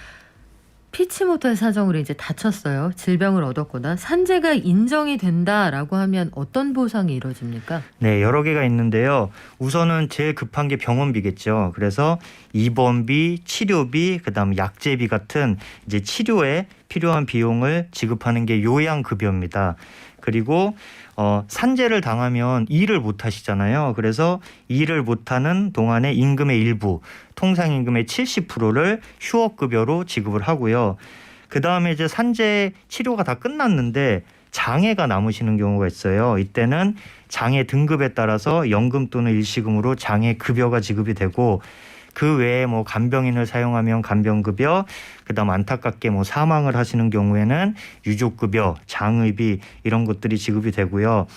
피치 못할 사정으로 이제 다쳤어요. 질병을 얻었거나 산재가 인정이 된다라고 하면 어떤 보상이 이루어집니까? 네, 여러 개가 있는데요. 우선은 제일 급한 게 병원비겠죠. 그래서 입원비, 치료비, 그다음 약제비 같은 이제 치료에 필요한 비용을 지급하는 게 요양급여입니다. 그리고 산재를 당하면 일을 못 하시잖아요. 그래서 일을 못하는 동안에 임금의 일부, 통상임금의 70%를 휴업급여로 지급을 하고요. 그다음에 이제 산재 치료가 다 끝났는데 장애가 남으시는 경우가 있어요. 이때는 장애 등급에 따라서 연금 또는 일시금으로 장애 급여가 지급이 되고 그 외에 뭐 간병인을 사용하면 간병급여, 그다음 안타깝게 뭐 사망을 하시는 경우에는 유족급여, 장의비 이런 것들이 지급이 되고요.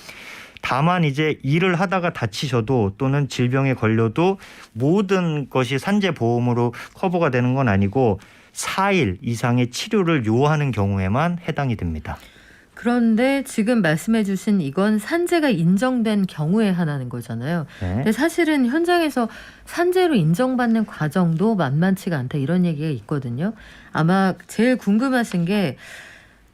다만 이제 일을 하다가 다치셔도 또는 질병에 걸려도 모든 것이 산재보험으로 커버가 되는 건 아니고 4일 이상의 치료를 요하는 경우에만 해당이 됩니다. 그런데 지금 말씀해 주신 이건 산재가 인정된 경우에 하나는 거잖아요. 네. 근데 사실은 현장에서 산재로 인정받는 과정도 만만치가 않다 이런 얘기가 있거든요. 아마 제일 궁금하신 게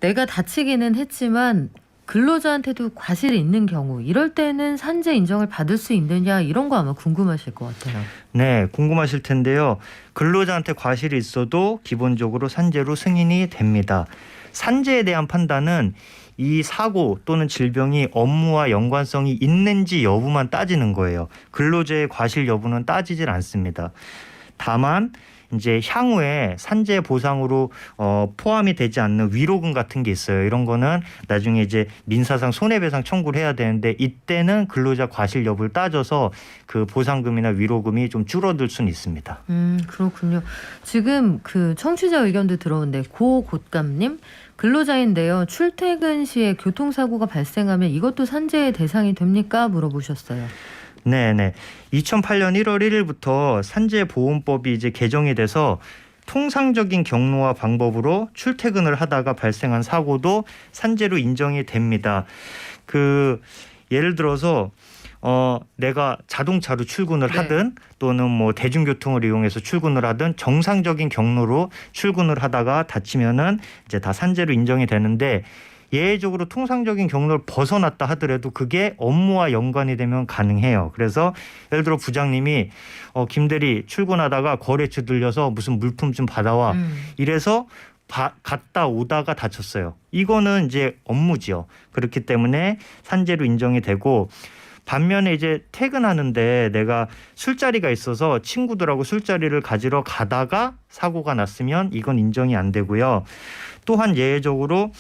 내가 다치기는 했지만 근로자한테도 과실이 있는 경우 이럴 때는 산재 인정을 받을 수 있느냐 이런 거 아마 궁금하실 것 같아요. 네, 궁금하실 텐데요. 근로자한테 과실이 있어도 기본적으로 산재로 승인이 됩니다. 산재에 대한 판단은 이 사고 또는 질병이 업무와 연관성이 있는지 여부만 따지는 거예요. 근로자의 과실 여부는 따지질 않습니다. 다만 이제 향후에 산재 보상으로 포함이 되지 않는 위로금 같은 게 있어요. 이런 거는 나중에 이제 민사상 손해배상 청구를 해야 되는데 이때는 근로자 과실 여부를 따져서 그 보상금이나 위로금이 좀 줄어들 수는 있습니다. 그렇군요. 지금 그 청취자 의견도 들어오는데 고곶감님 근로자인데요. 출퇴근 시에 교통사고가 발생하면 이것도 산재의 대상이 됩니까? 물어보셨어요. 네네. 2008년 1월 1일부터 산재보험법이 이제 개정이 돼서 통상적인 경로와 방법으로 출퇴근을 하다가 발생한 사고도 산재로 인정이 됩니다. 예를 들어서 내가 자동차로 출근을 네. 하든 또는 뭐 대중교통을 이용해서 출근을 하든 정상적인 경로로 출근을 하다가 다치면은 이제 다 산재로 인정이 되는데 예외적으로 통상적인 경로를 벗어났다 하더라도 그게 업무와 연관이 되면 가능해요. 그래서 예를 들어 부장님이 김대리 출근하다가 거래처 들려서 무슨 물품 좀 받아와 이래서 갔다 오다가 다쳤어요. 이거는 이제 업무지요. 그렇기 때문에 산재로 인정이 되고 반면에 이제 퇴근하는데 내가 술자리가 있어서 친구들하고 술자리를 가지러 가다가 사고가 났으면 이건 인정이 안 되고요. 또한 예외적으로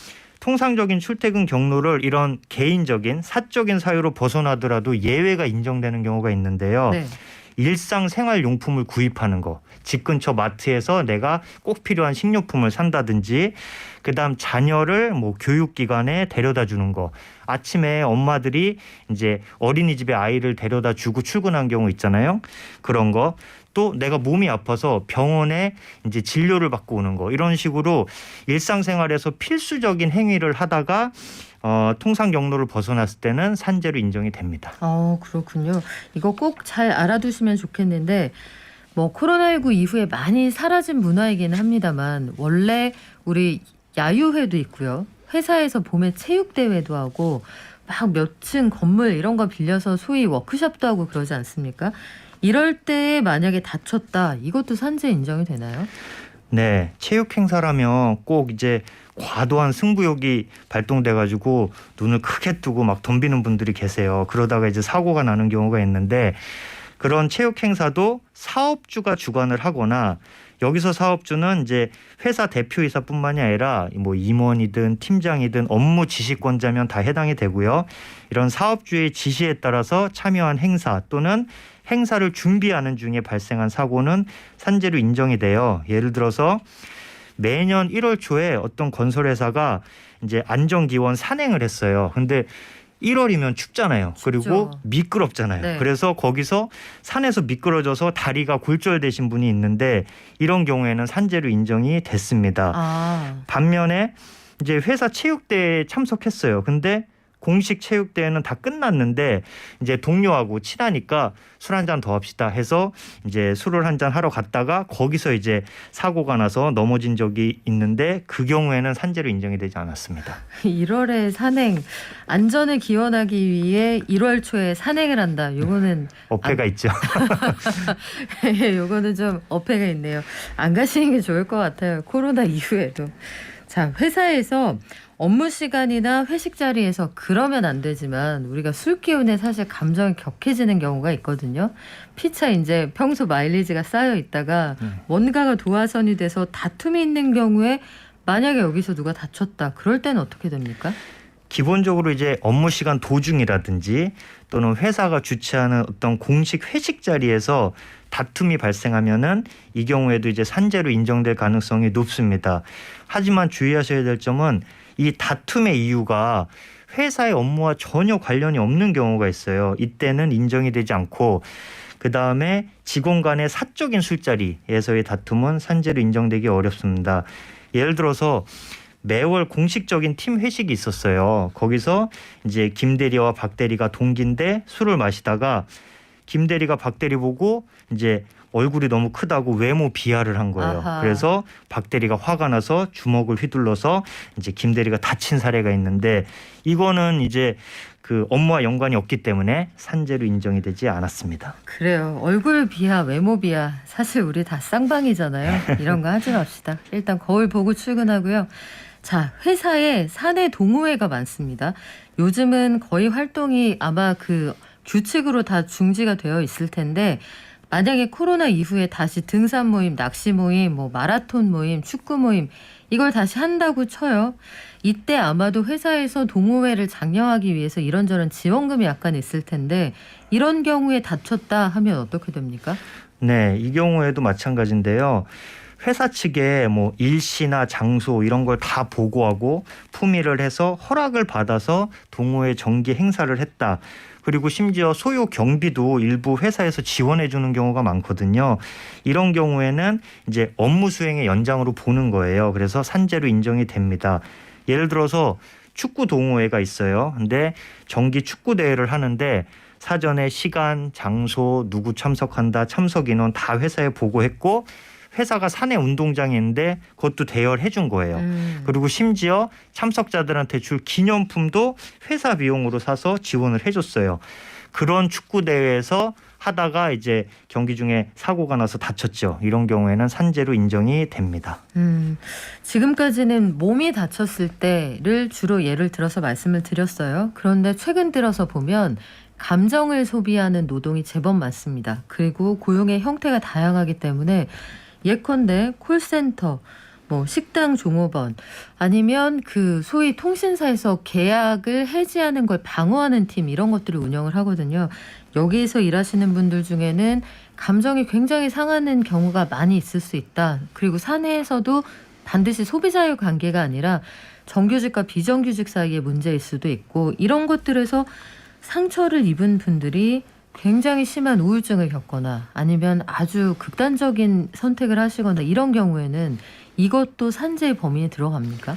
통상적인 출퇴근 경로를 이런 개인적인 사적인 사유로 벗어나더라도 예외가 인정되는 경우가 있는데요. 네. 일상생활용품을 구입하는 거, 집 근처 마트에서 내가 꼭 필요한 식료품을 산다든지 그다음 자녀를 뭐 교육기관에 데려다 주는 거, 아침에 엄마들이 이제 어린이집에 아이를 데려다 주고 출근한 경우 있잖아요. 그런 거. 또 내가 몸이 아파서 병원에 이제 진료를 받고 오는 거 이런 식으로 일상생활에서 필수적인 행위를 하다가 통상 경로를 벗어났을 때는 산재로 인정이 됩니다. 그렇군요. 이거 꼭 잘 알아두시면 좋겠는데 뭐 코로나19 이후에 많이 사라진 문화이기는 합니다만 원래 우리 야유회도 있고요. 회사에서 봄에 체육대회도 하고 막 몇 층 건물 이런 거 빌려서 소위 워크숍도 하고 그러지 않습니까? 이럴 때 만약에 다쳤다 이것도 산재 인정이 되나요? 네, 체육 행사라면 꼭 이제 과도한 승부욕이 발동돼가지고 눈을 크게 뜨고 막 덤비는 분들이 계세요. 그러다가 이제 사고가 나는 경우가 있는데 그런 체육 행사도 사업주가 주관을 하거나 여기서 사업주는 이제 회사 대표이사뿐만이 아니라 뭐 임원이든 팀장이든 업무 지시권자면 다 해당이 되고요. 이런 사업주의 지시에 따라서 참여한 행사 또는 행사를 준비하는 중에 발생한 사고는 산재로 인정이 돼요. 예를 들어서 매년 1월 초에 어떤 건설회사가 이제 안전기원 산행을 했어요. 근데 1월이면 춥잖아요. 그리고 미끄럽잖아요. 네. 그래서 거기서 산에서 미끄러져서 다리가 골절되신 분이 있는데 이런 경우에는 산재로 인정이 됐습니다. 반면에 이제 회사 체육대회에 참석했어요. 근데 공식 체육대회는 다 끝났는데 이제 동료하고 친하니까 술 한 잔 더 합시다 해서 이제 술을 한 잔 하러 갔다가 거기서 이제 사고가 나서 넘어진 적이 있는데 그 경우에는 산재로 인정이 되지 않았습니다. 1월에 산행 안전을 기원하기 위해 1월 초에 산행을 한다. 요거는 어폐가 있죠. 요거는 좀 어폐가 있네요. 안 가시는 게 좋을 것 같아요. 코로나 이후에도. 자, 회사에서 업무 시간이나 회식 자리에서 그러면 안 되지만 우리가 술 기운에 사실 감정이 격해지는 경우가 있거든요. 피차 이제 평소 마일리지가 쌓여 있다가 뭔가가 도화선이 돼서 다툼이 있는 경우에 만약에 여기서 누가 다쳤다. 그럴 때는 어떻게 됩니까? 기본적으로 이제 업무 시간 도중이라든지 또는 회사가 주최하는 어떤 공식 회식 자리에서 다툼이 발생하면은 이 경우에도 이제 산재로 인정될 가능성이 높습니다. 하지만 주의하셔야 될 점은 이 다툼의 이유가 회사의 업무와 전혀 관련이 없는 경우가 있어요. 이때는 인정이 되지 않고 그다음에 직원 간의 사적인 술자리에서의 다툼은 산재로 인정되기 어렵습니다. 예를 들어서 매월 공식적인 팀 회식이 있었어요. 거기서 이제 김 대리와 박 대리가 동기인데 술을 마시다가 김 대리가 박 대리 보고 이제 얼굴이 너무 크다고 외모 비하를 한 거예요. 아하. 그래서 박 대리가 화가 나서 주먹을 휘둘러서 이제 김 대리가 다친 사례가 있는데 이거는 이제 그 업무와 연관이 없기 때문에 산재로 인정이 되지 않았습니다. 그래요. 얼굴 비하, 외모 비하. 사실 우리 다 쌍방이잖아요. 이런 거 하지 맙시다. 일단 거울 보고 출근하고요. 자, 회사에 사내 동호회가 많습니다. 요즘은 거의 활동이 아마 그 규칙으로 다 중지가 되어 있을 텐데 만약에 코로나 이후에 다시 등산 모임, 낚시 모임, 뭐 마라톤 모임, 축구 모임 이걸 다시 한다고 쳐요. 이때 아마도 회사에서 동호회를 장려하기 위해서 이런저런 지원금이 약간 있을 텐데 이런 경우에 다쳤다 하면 어떻게 됩니까? 네, 이 경우에도 마찬가지인데요. 회사 측에 뭐 일시나 장소 이런 걸 다 보고하고 품위를 해서 허락을 받아서 동호회 정기 행사를 했다. 그리고 심지어 소요 경비도 일부 회사에서 지원해 주는 경우가 많거든요. 이런 경우에는 이제 업무 수행의 연장으로 보는 거예요. 그래서 산재로 인정이 됩니다. 예를 들어서 축구 동호회가 있어요. 근데 정기 축구 대회를 하는데 사전에 시간, 장소, 누구 참석한다, 참석 인원 다 회사에 보고했고 회사가 사내 운동장에 있는데 그것도 대여해 준 거예요. 그리고 심지어 참석자들한테 줄 기념품도 회사 비용으로 사서 지원을 해줬어요. 그런 축구 대회에서 하다가 이제 경기 중에 사고가 나서 다쳤죠. 이런 경우에는 산재로 인정이 됩니다. 지금까지는 몸이 다쳤을 때를 주로 예를 들어서 말씀을 드렸어요. 그런데 최근 들어서 보면 감정을 소비하는 노동이 제법 많습니다. 그리고 고용의 형태가 다양하기 때문에 예컨대 콜센터, 뭐 식당 종업원 아니면 그 소위 통신사에서 계약을 해지하는 걸 방어하는 팀 이런 것들을 운영을 하거든요. 여기에서 일하시는 분들 중에는 감정이 굉장히 상하는 경우가 많이 있을 수 있다. 그리고 사내에서도 반드시 소비자의 관계가 아니라 정규직과 비정규직 사이의 문제일 수도 있고 이런 것들에서 상처를 입은 분들이 굉장히 심한 우울증을 겪거나 아니면 아주 극단적인 선택을 하시거나 이런 경우에는 이것도 산재의 범위에 들어갑니까?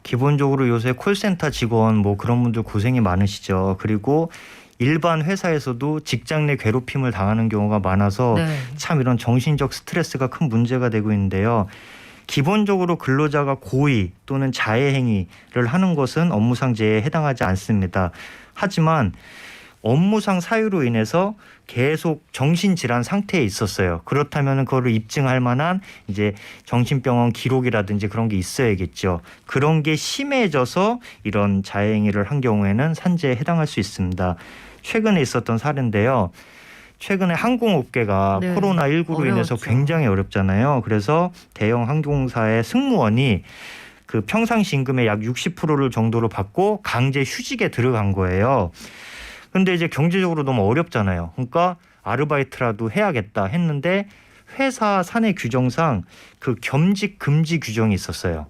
기본적으로 요새 콜센터 직원 뭐 그런 분들 고생이 많으시죠. 그리고 일반 회사에서도 직장 내 괴롭힘을 당하는 경우가 많아서 네. 참 이런 정신적 스트레스가 큰 문제가 되고 있는데요. 기본적으로 근로자가 고의 또는 자해 행위를 하는 것은 업무상 재해에 해당하지 않습니다. 하지만 업무상 사유로 인해서 계속 정신질환 상태에 있었어요. 그렇다면 그거를 입증할 만한 이제 정신병원 기록이라든지 그런 게 있어야겠죠. 그런 게 심해져서 이런 자해행위를 한 경우에는 산재에 해당할 수 있습니다. 최근에 있었던 사례인데요. 최근에 항공업계가 네, 코로나19로 인해서 어려웠죠. 굉장히 어렵잖아요. 그래서 대형 항공사의 승무원이 그 평상시 임금의 약 60%를 정도로 받고 강제 휴직에 들어간 거예요. 근데 이제 경제적으로 너무 어렵잖아요. 그러니까 아르바이트라도 해야겠다 했는데 회사 사내 규정상 그 겸직 금지 규정이 있었어요.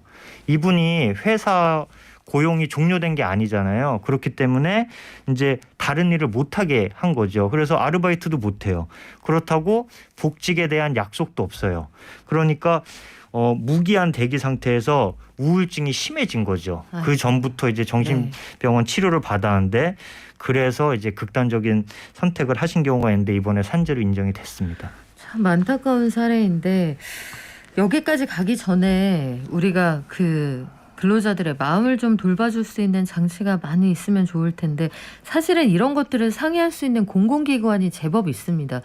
이분이 회사 고용이 종료된 게 아니잖아요. 그렇기 때문에 이제 다른 일을 못하게 한 거죠. 그래서 아르바이트도 못해요. 그렇다고 복직에 대한 약속도 없어요. 그러니까 무기한 대기 상태에서 우울증이 심해진 거죠. 아이고. 그 전부터 이제 정신병원 치료를 받았는데 그래서 이제 극단적인 선택을 하신 경우가 있는데 이번에 산재로 인정이 됐습니다. 참 안타까운 사례인데 여기까지 가기 전에 우리가 그 근로자들의 마음을 좀 돌봐줄 수 있는 장치가 많이 있으면 좋을 텐데 사실은 이런 것들을 상의할 수 있는 공공기관이 제법 있습니다.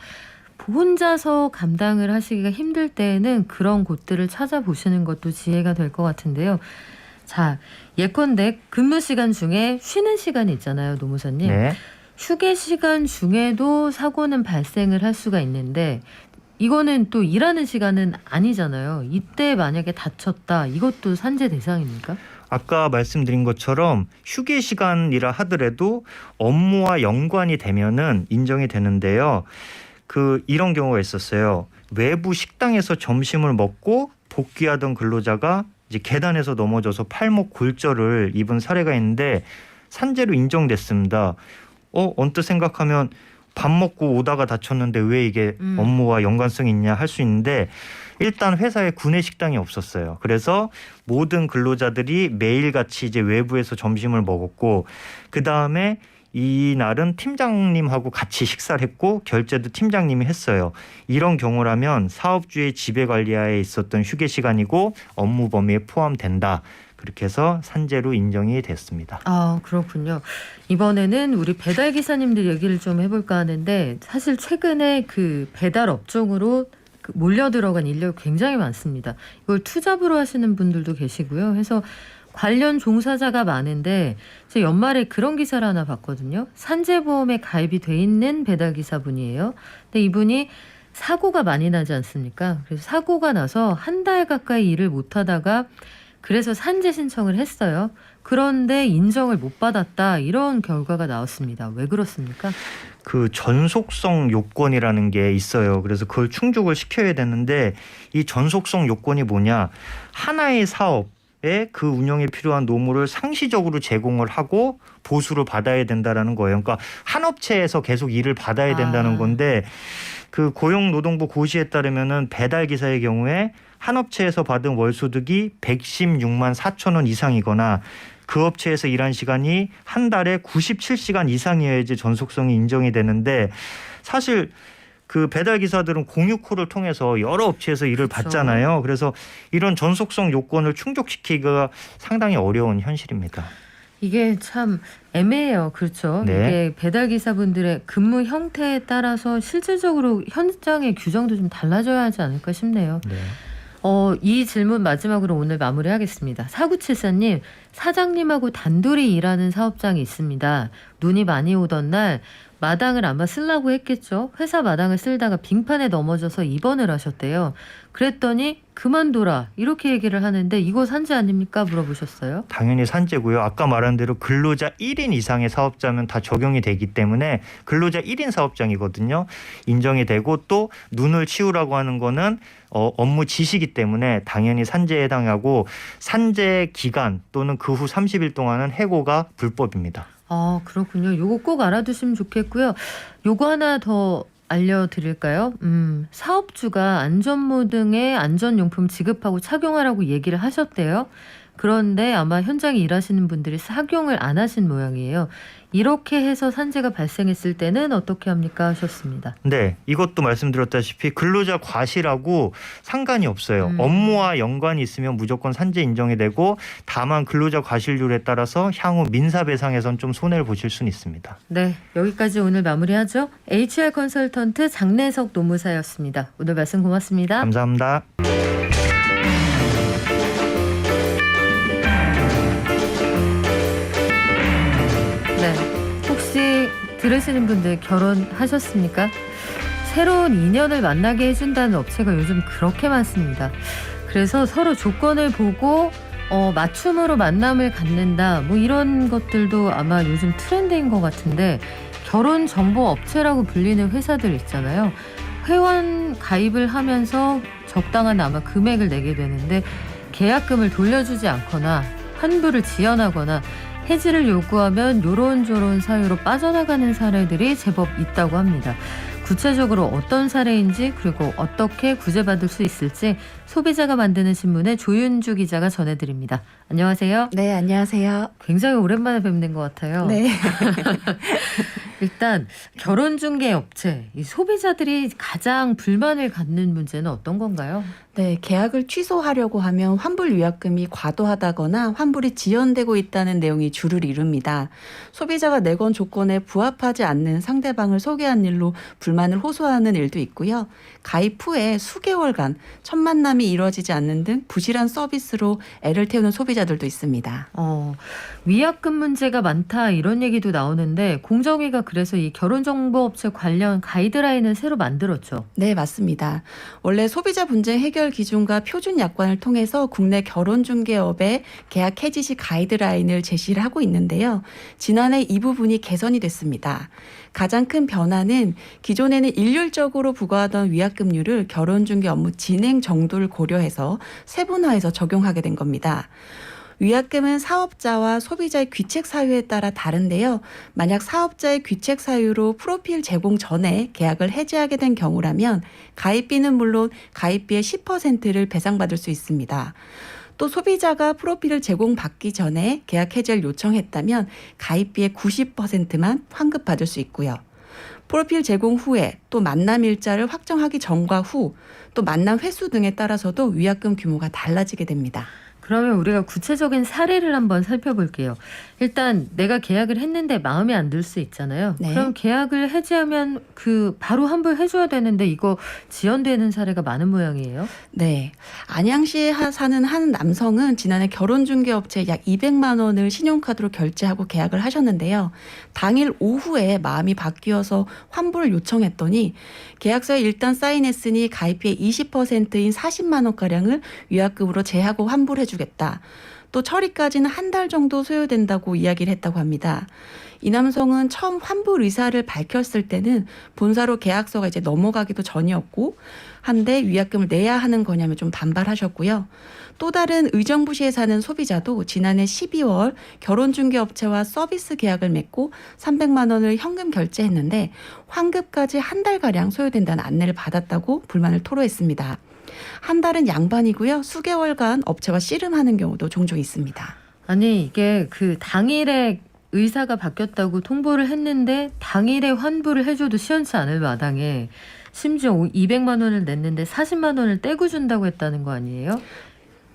혼자서 감당을 하시기가 힘들 때에는 그런 곳들을 찾아보시는 것도 지혜가 될 것 같은데요. 자, 예컨대 근무 시간 중에 쉬는 시간이 있잖아요, 노무사님. 네. 휴게 시간 중에도 사고는 발생을 할 수가 있는데 이거는 또 일하는 시간은 아니잖아요. 이때 만약에 다쳤다, 이것도 산재 대상입니까? 아까 말씀드린 것처럼 휴게 시간이라 하더라도 업무와 연관이 되면은 인정이 되는데요. 이런 경우가 있었어요. 외부 식당에서 점심을 먹고 복귀하던 근로자가 이제 계단에서 넘어져서 팔목 골절을 입은 사례가 있는데 산재로 인정됐습니다. 언뜻 생각하면 밥 먹고 오다가 다쳤는데 왜 이게 업무와 연관성이 있냐 할 수 있는데 일단 회사에 구내 식당이 없었어요. 그래서 모든 근로자들이 매일같이 이제 외부에서 점심을 먹었고 그 다음에 이날은 팀장님하고 같이 식사를 했고 결제도 팀장님이 했어요. 이런 경우라면 사업주의 지배관리하에 있었던 휴게 시간이고 업무 범위에 포함된다. 그렇게 해서 산재로 인정이 됐습니다. 아, 그렇군요. 이번에는 우리 배달 기사님들 얘기를 좀 해볼까 하는데 사실 최근에 그 배달 업종으로 몰려 들어간 인력이 굉장히 많습니다. 이걸 투잡으로 하시는 분들도 계시고요. 해서 관련 종사자가 많은데 제가 연말에 그런 기사를 하나 봤거든요. 산재보험에 가입이 돼 있는 배달기사분이에요. 근데 이분이 사고가 많이 나지 않습니까? 그래서 사고가 나서 한 달 가까이 일을 못하다가 그래서 산재 신청을 했어요. 그런데 인정을 못 받았다. 이런 결과가 나왔습니다. 왜 그렇습니까? 전속성 요건이라는 게 있어요. 그래서 그걸 충족을 시켜야 되는데 이 전속성 요건이 뭐냐? 하나의 사업에 그 운영에 필요한 노무를 상시적으로 제공을 하고 보수를 받아야 된다라는 거예요. 그러니까 한 업체에서 계속 일을 받아야 된다는 건데 고용노동부 고시에 따르면은 배달 기사의 경우에 한 업체에서 받은 월 소득이 116만 4천 원 이상이거나 그 업체에서 일한 시간이 한 달에 97시간 이상이어야지 전속성이 인정이 되는데 사실 배달 기사들은 공유콜을 통해서 여러 업체에서 일을 받잖아요. 그래서 이런 전속성 요건을 충족시키기가 상당히 어려운 현실입니다. 이게 참 애매해요. 그렇죠. 네. 이게 배달 기사분들의 근무 형태에 따라서 실질적으로 현장의 규정도 좀 달라져야 하지 않을까 싶네요. 네. 이 질문 마지막으로 오늘 마무리하겠습니다. 4974님, 사장님하고 단둘이 일하는 사업장이 있습니다. 눈이 많이 오던 날 마당을 아마 쓰려고 했겠죠. 회사 마당을 쓸다가 빙판에 넘어져서 입원을 하셨대요. 그랬더니 그만둬라 이렇게 얘기를 하는데 이거 산재 아닙니까? 물어보셨어요. 당연히 산재고요. 아까 말한 대로 근로자 1인 이상의 사업자면 다 적용이 되기 때문에 근로자 1인 사업장이거든요. 인정이 되고 또 눈을 치우라고 하는 거는 업무 지시기 때문에 당연히 산재에 해당하고 산재 기간 또는 그 후 30일 동안은 해고가 불법입니다. 아, 그렇군요. 요거 꼭 알아두시면 좋겠고요. 요거 하나 더 알려드릴까요? 사업주가 안전모 등의 안전용품 지급하고 착용하라고 얘기를 하셨대요. 그런데 아마 현장에 일하시는 분들이 착용을 안 하신 모양이에요. 이렇게 해서 산재가 발생했을 때는 어떻게 합니까? 하셨습니다. 네, 이것도 말씀드렸다시피 근로자 과실하고 상관이 없어요. 업무와 연관이 있으면 무조건 산재 인정이 되고 다만 근로자 과실률에 따라서 향후 민사배상에선 좀 손해를 보실 수는 있습니다. 네, 여기까지 오늘 마무리하죠. HR 컨설턴트 장래석 노무사였습니다. 오늘 말씀 고맙습니다. 감사합니다. 네, 혹시 들으시는 분들 결혼하셨습니까? 새로운 인연을 만나게 해준다는 업체가 요즘 그렇게 많습니다. 그래서 서로 조건을 보고 맞춤으로 만남을 갖는다 뭐 이런 것들도 아마 요즘 트렌드인 것 같은데 결혼 정보 업체라고 불리는 회사들 있잖아요. 회원 가입을 하면서 적당한 아마 금액을 내게 되는데 계약금을 돌려주지 않거나 환불을 지연하거나 해지를 요구하면 요런저런 사유로 빠져나가는 사례들이 제법 있다고 합니다. 구체적으로 어떤 사례인지 그리고 어떻게 구제받을 수 있을지 소비자가 만드는 신문의 조윤주 기자가 전해드립니다. 안녕하세요. 네, 안녕하세요. 굉장히 오랜만에 뵙는 것 같아요. 네. 일단 결혼중개업체, 이 소비자들이 가장 불만을 갖는 문제는 어떤 건가요? 네, 계약을 취소하려고 하면 환불 위약금이 과도하다거나 환불이 지연되고 있다는 내용이 주를 이룹니다. 소비자가 내건 조건에 부합하지 않는 상대방을 소개한 일로 불만을 호소하는 일도 있고요. 가입 후에 수개월간 첫 만남이 이루어지지 않는 등 부실한 서비스로 애를 태우는 소비자들도 있습니다. 위약금 문제가 많다 이런 얘기도 나오는데 공정위가 그래서 이 결혼정보업체 관련 가이드라인을 새로 만들었죠. 네, 맞습니다. 원래 소비자 분쟁 해결 기준과 표준 약관을 통해서 국내 결혼중개업의 계약 해지 시 가이드라인을 제시를 하고 있는데요. 지난해 이 부분이 개선이 됐습니다. 가장 큰 변화는 기존에는 일률적으로 부과하던 위약금률을 결혼중개 업무 진행 정도를 고려해서 세분화해서 적용하게 된 겁니다. 위약금은 사업자와 소비자의 귀책 사유에 따라 다른데요. 만약 사업자의 귀책 사유로 프로필 제공 전에 계약을 해지하게 된 경우라면 가입비는 물론 가입비의 10%를 배상받을 수 있습니다. 또 소비자가 프로필을 제공받기 전에 계약 해지를 요청했다면 가입비의 90%만 환급받을 수 있고요. 프로필 제공 후에 또 만남 일자를 확정하기 전과 후 또 만남 횟수 등에 따라서도 위약금 규모가 달라지게 됩니다. 그러면 우리가 구체적인 사례를 한번 살펴볼게요. 일단 내가 계약을 했는데 마음에 안 들 수 있잖아요. 네. 그럼 계약을 해지하면 바로 환불해줘야 되는데 이거 지연되는 사례가 많은 모양이에요. 네. 안양시에 사는 한 남성은 지난해 결혼중개업체에 약 200만 원을 신용카드로 결제하고 계약을 하셨는데요. 당일 오후에 마음이 바뀌어서 환불을 요청했더니 계약서에 일단 사인했으니 가입비의 20%인 40만 원가량을 위약금으로 제하고 환불해 주겠다. 또 처리까지는 한 달 정도 소요된다고 이야기를 했다고 합니다. 이 남성은 처음 환불 의사를 밝혔을 때는 본사로 계약서가 이제 넘어가기도 전이었고 한데 위약금을 내야 하는 거냐며 좀 반발하셨고요. 또 다른 의정부시에 사는 소비자도 지난해 12월 결혼중개업체와 서비스 계약을 맺고 300만 원을 현금 결제했는데 환급까지 한 달가량 소요된다는 안내를 받았다고 불만을 토로했습니다. 한 달은 양반이고요. 수개월간 업체와 씨름하는 경우도 종종 있습니다. 아니 이게 당일에 의사가 바뀌었다고 통보를 했는데 당일에 환불을 해줘도 시원치 않을 마당에 심지어 200만 원을 냈는데 40만 원을 떼고 준다고 했다는 거 아니에요?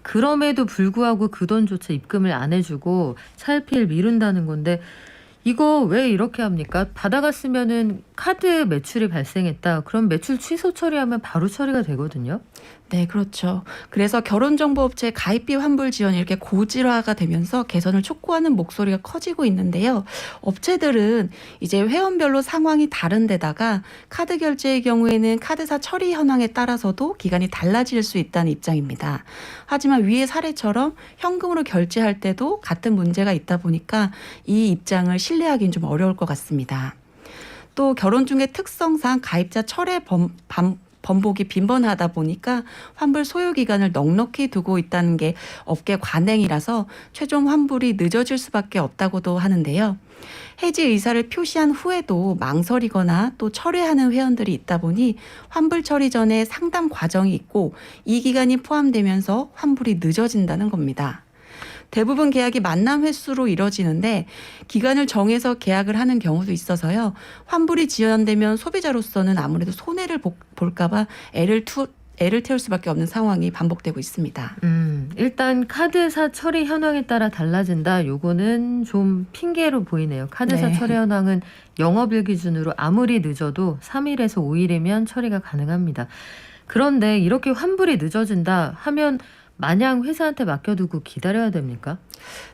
그럼에도 불구하고 그 돈조차 입금을 안 해주고 차일피일 미룬다는 건데 이거 왜 이렇게 합니까? 받아갔으면은 카드 매출이 발생했다. 그럼 매출 취소 처리하면 바로 처리가 되거든요. 네, 그렇죠. 그래서 결혼정보업체 가입비 환불 지원이 이렇게 고질화가 되면서 개선을 촉구하는 목소리가 커지고 있는데요. 업체들은 이제 회원별로 상황이 다른 데다가 카드 결제의 경우에는 카드사 처리 현황에 따라서도 기간이 달라질 수 있다는 입장입니다. 하지만 위의 사례처럼 현금으로 결제할 때도 같은 문제가 있다 보니까 이 입장을 신뢰하기는 좀 어려울 것 같습니다. 또 결혼중개 특성상 가입자 철회 번복이 빈번하다 보니까 환불 소요 기간을 넉넉히 두고 있다는 게 업계 관행이라서 최종 환불이 늦어질 수밖에 없다고도 하는데요. 해지 의사를 표시한 후에도 망설이거나 또 철회하는 회원들이 있다 보니 환불 처리 전에 상담 과정이 있고 이 기간이 포함되면서 환불이 늦어진다는 겁니다. 대부분 계약이 만남 횟수로 이뤄지는데 기간을 정해서 계약을 하는 경우도 있어서요. 환불이 지연되면 소비자로서는 아무래도 손해를 볼까 봐 애를 태울 수밖에 없는 상황이 반복되고 있습니다. 일단 카드사 처리 현황에 따라 달라진다. 요거는 좀 핑계로 보이네요. 카드사 네. 처리 현황은 영업일 기준으로 아무리 늦어도 3일에서 5일이면 처리가 가능합니다. 그런데 이렇게 환불이 늦어진다 하면 마냥 회사한테 맡겨두고 기다려야 됩니까?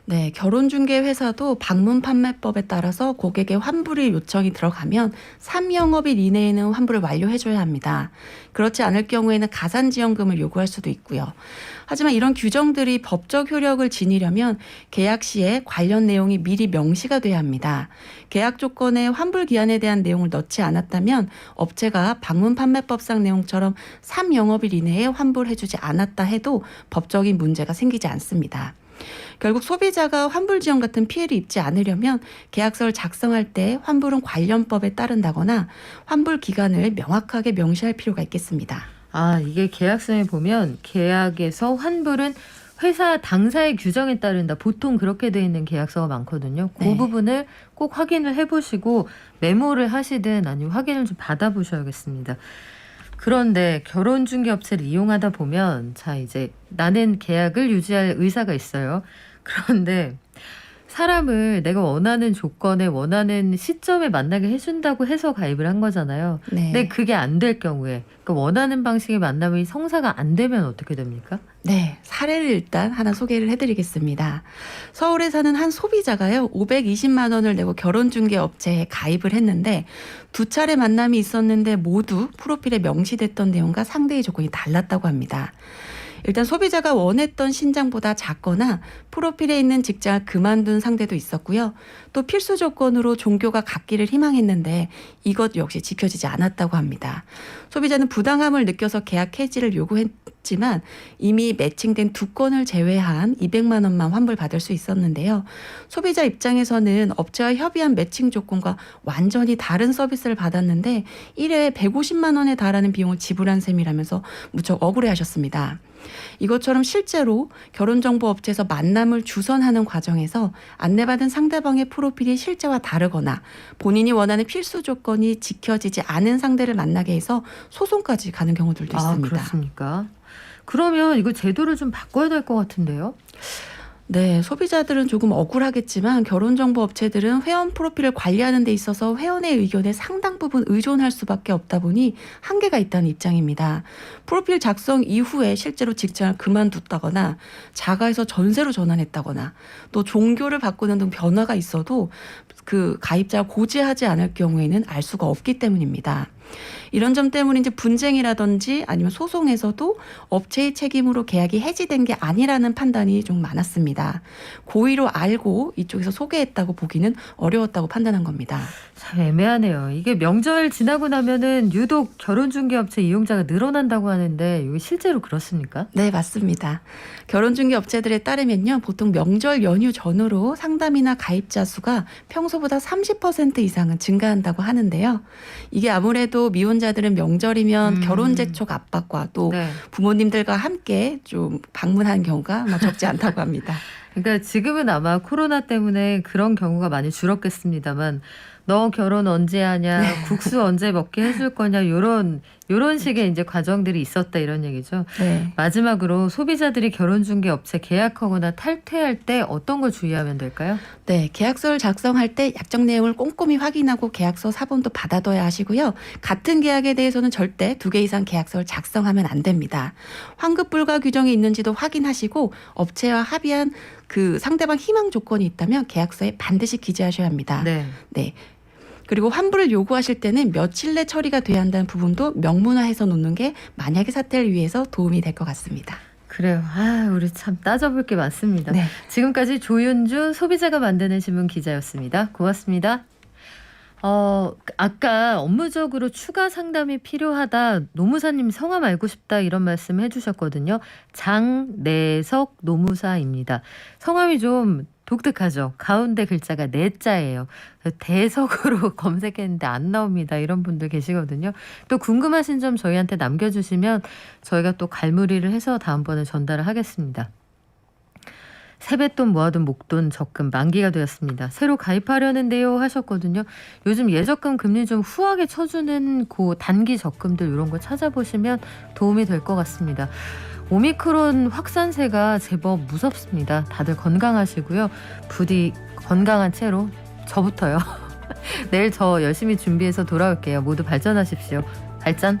네, 결혼중개 회사도 방문 판매법에 따라서 고객의 환불이 요청이 들어가면 3영업일 이내에는 환불을 완료해줘야 합니다. 그렇지 않을 경우에는 가산지원금을 요구할 수도 있고요. 하지만 이런 규정들이 법적 효력을 지니려면 계약 시에 관련 내용이 미리 명시가 돼야 합니다. 계약 조건에 환불 기한에 대한 내용을 넣지 않았다면 업체가 방문 판매법상 내용처럼 3영업일 이내에 환불해주지 않았다 해도 법적인 문제가 생기지 않습니다. 결국 소비자가 환불 지연 같은 피해를 입지 않으려면 계약서를 작성할 때 환불은 관련법에 따른다거나 환불 기간을 명확하게 명시할 필요가 있겠습니다. 아, 이게 계약서에 보면 계약에서 환불은 회사 당사의 규정에 따른다. 보통 그렇게 돼 있는 계약서가 많거든요. 그 네. 부분을 꼭 확인을 해보시고 메모를 하시든 아니면 확인을 좀 받아보셔야겠습니다. 그런데 결혼중개업체를 이용하다 보면 자 이제 나는 계약을 유지할 의사가 있어요. 그런데 사람을 내가 원하는 조건에 원하는 시점에 만나게 해준다고 해서 가입을 한 거잖아요. 네. 근데 그게 안 될 경우에 그러니까 원하는 방식의 만남이 성사가 안 되면 어떻게 됩니까? 네, 사례를 일단 하나 소개를 해드리겠습니다. 서울에 사는 한 소비자가요, 520만 원을 내고 결혼중개업체에 가입을 했는데 두 차례 만남이 있었는데 모두 프로필에 명시됐던 내용과 상대의 조건이 달랐다고 합니다. 일단 소비자가 원했던 신장보다 작거나 프로필에 있는 직장을 그만둔 상대도 있었고요. 또 필수 조건으로 종교가 같기를 희망했는데 이것 역시 지켜지지 않았다고 합니다. 소비자는 부당함을 느껴서 계약 해지를 요구했지만 이미 매칭된 두 건을 제외한 200만 원만 환불받을 수 있었는데요. 소비자 입장에서는 업체와 협의한 매칭 조건과 완전히 다른 서비스를 받았는데 1회에 150만 원에 달하는 비용을 지불한 셈이라면서 무척 억울해하셨습니다. 이것처럼 실제로 결혼정보업체에서 만남을 주선하는 과정에서 안내받은 상대방의 프로필이 실제와 다르거나 본인이 원하는 필수 조건이 지켜지지 않은 상대를 만나게 해서 소송까지 가는 경우들도 있습니다. 그렇습니까? 그러면 이거 제도를 좀 바꿔야 될 것 같은데요? 네, 소비자들은 조금 억울하겠지만 결혼정보업체들은 회원 프로필을 관리하는 데 있어서 회원의 의견에 상당 부분 의존할 수밖에 없다 보니 한계가 있다는 입장입니다. 프로필 작성 이후에 실제로 직장을 그만뒀다거나 자가에서 전세로 전환했다거나 또 종교를 바꾸는 등 변화가 있어도 그 가입자가 고지하지 않을 경우에는 알 수가 없기 때문입니다. 이런 점 때문에 이제 분쟁이라든지 아니면 소송에서도 업체의 책임으로 계약이 해지된 게 아니라는 판단이 좀 많았습니다. 고의로 알고 이쪽에서 소개했다고 보기는 어려웠다고 판단한 겁니다. 참 애매하네요. 이게 명절 지나고 나면은 유독 결혼중개업체 이용자가 늘어난다고 하는데 이게 실제로 그렇습니까? 네, 맞습니다. 결혼중개업체들에 따르면요, 보통 명절 연휴 전후로 상담이나 가입자 수가 평소보다 30% 이상은 증가한다고 하는데요. 이게 아무래도 미혼자들은 명절이면 결혼 재촉 압박과 또 네. 부모님들과 함께 좀 방문하는 경우가 적지 않다고 합니다. 그러니까 지금은 아마 코로나 때문에 그런 경우가 많이 줄었겠습니다만 너 결혼 언제 하냐, 국수 언제 먹게 해줄 거냐 요런 식의 이제 과정들이 있었다 이런 얘기죠. 네. 마지막으로 소비자들이 결혼중개업체 계약하거나 탈퇴할 때 어떤 걸 주의하면 될까요? 네, 계약서를 작성할 때 약정 내용을 꼼꼼히 확인하고 계약서 사본도 받아둬야 하시고요. 같은 계약에 대해서는 절대 2개 이상 계약서를 작성하면 안 됩니다. 환급 불가 규정이 있는지도 확인하시고 업체와 합의한 그 상대방 희망 조건이 있다면 계약서에 반드시 기재하셔야 합니다. 네. 네. 그리고 환불을 요구하실 때는 며칠 내 처리가 돼야 한다는 부분도 명문화해서 놓는 게 만약의 사태를 위해서 도움이 될 것 같습니다. 그래요. 아, 우리 참 따져볼 게 많습니다. 네. 지금까지 조윤주 소비자가 만드는 신문 기자였습니다. 고맙습니다. 아까 업무적으로 추가 상담이 필요하다. 노무사님 성함 알고 싶다 이런 말씀 해주셨거든요. 장내석 노무사입니다. 성함이 좀 독특하죠. 가운데 글자가 내자예요. 대석으로 검색했는데 안 나옵니다. 이런 분들 계시거든요. 또 궁금하신 점 저희한테 남겨주시면 저희가 또 갈무리를 해서 다음번에 전달을 하겠습니다. 세뱃돈 모아둔 목돈 적금 만기가 되었습니다. 새로 가입하려는데요 하셨거든요. 요즘 예적금 금리 좀 후하게 쳐주는 그 단기 적금들 이런 거 찾아보시면 도움이 될 것 같습니다. 오미크론 확산세가 제법 무섭습니다. 다들 건강하시고요. 부디 건강한 채로 저부터요. 내일 저 열심히 준비해서 돌아올게요. 모두 발전하십시오. 발전.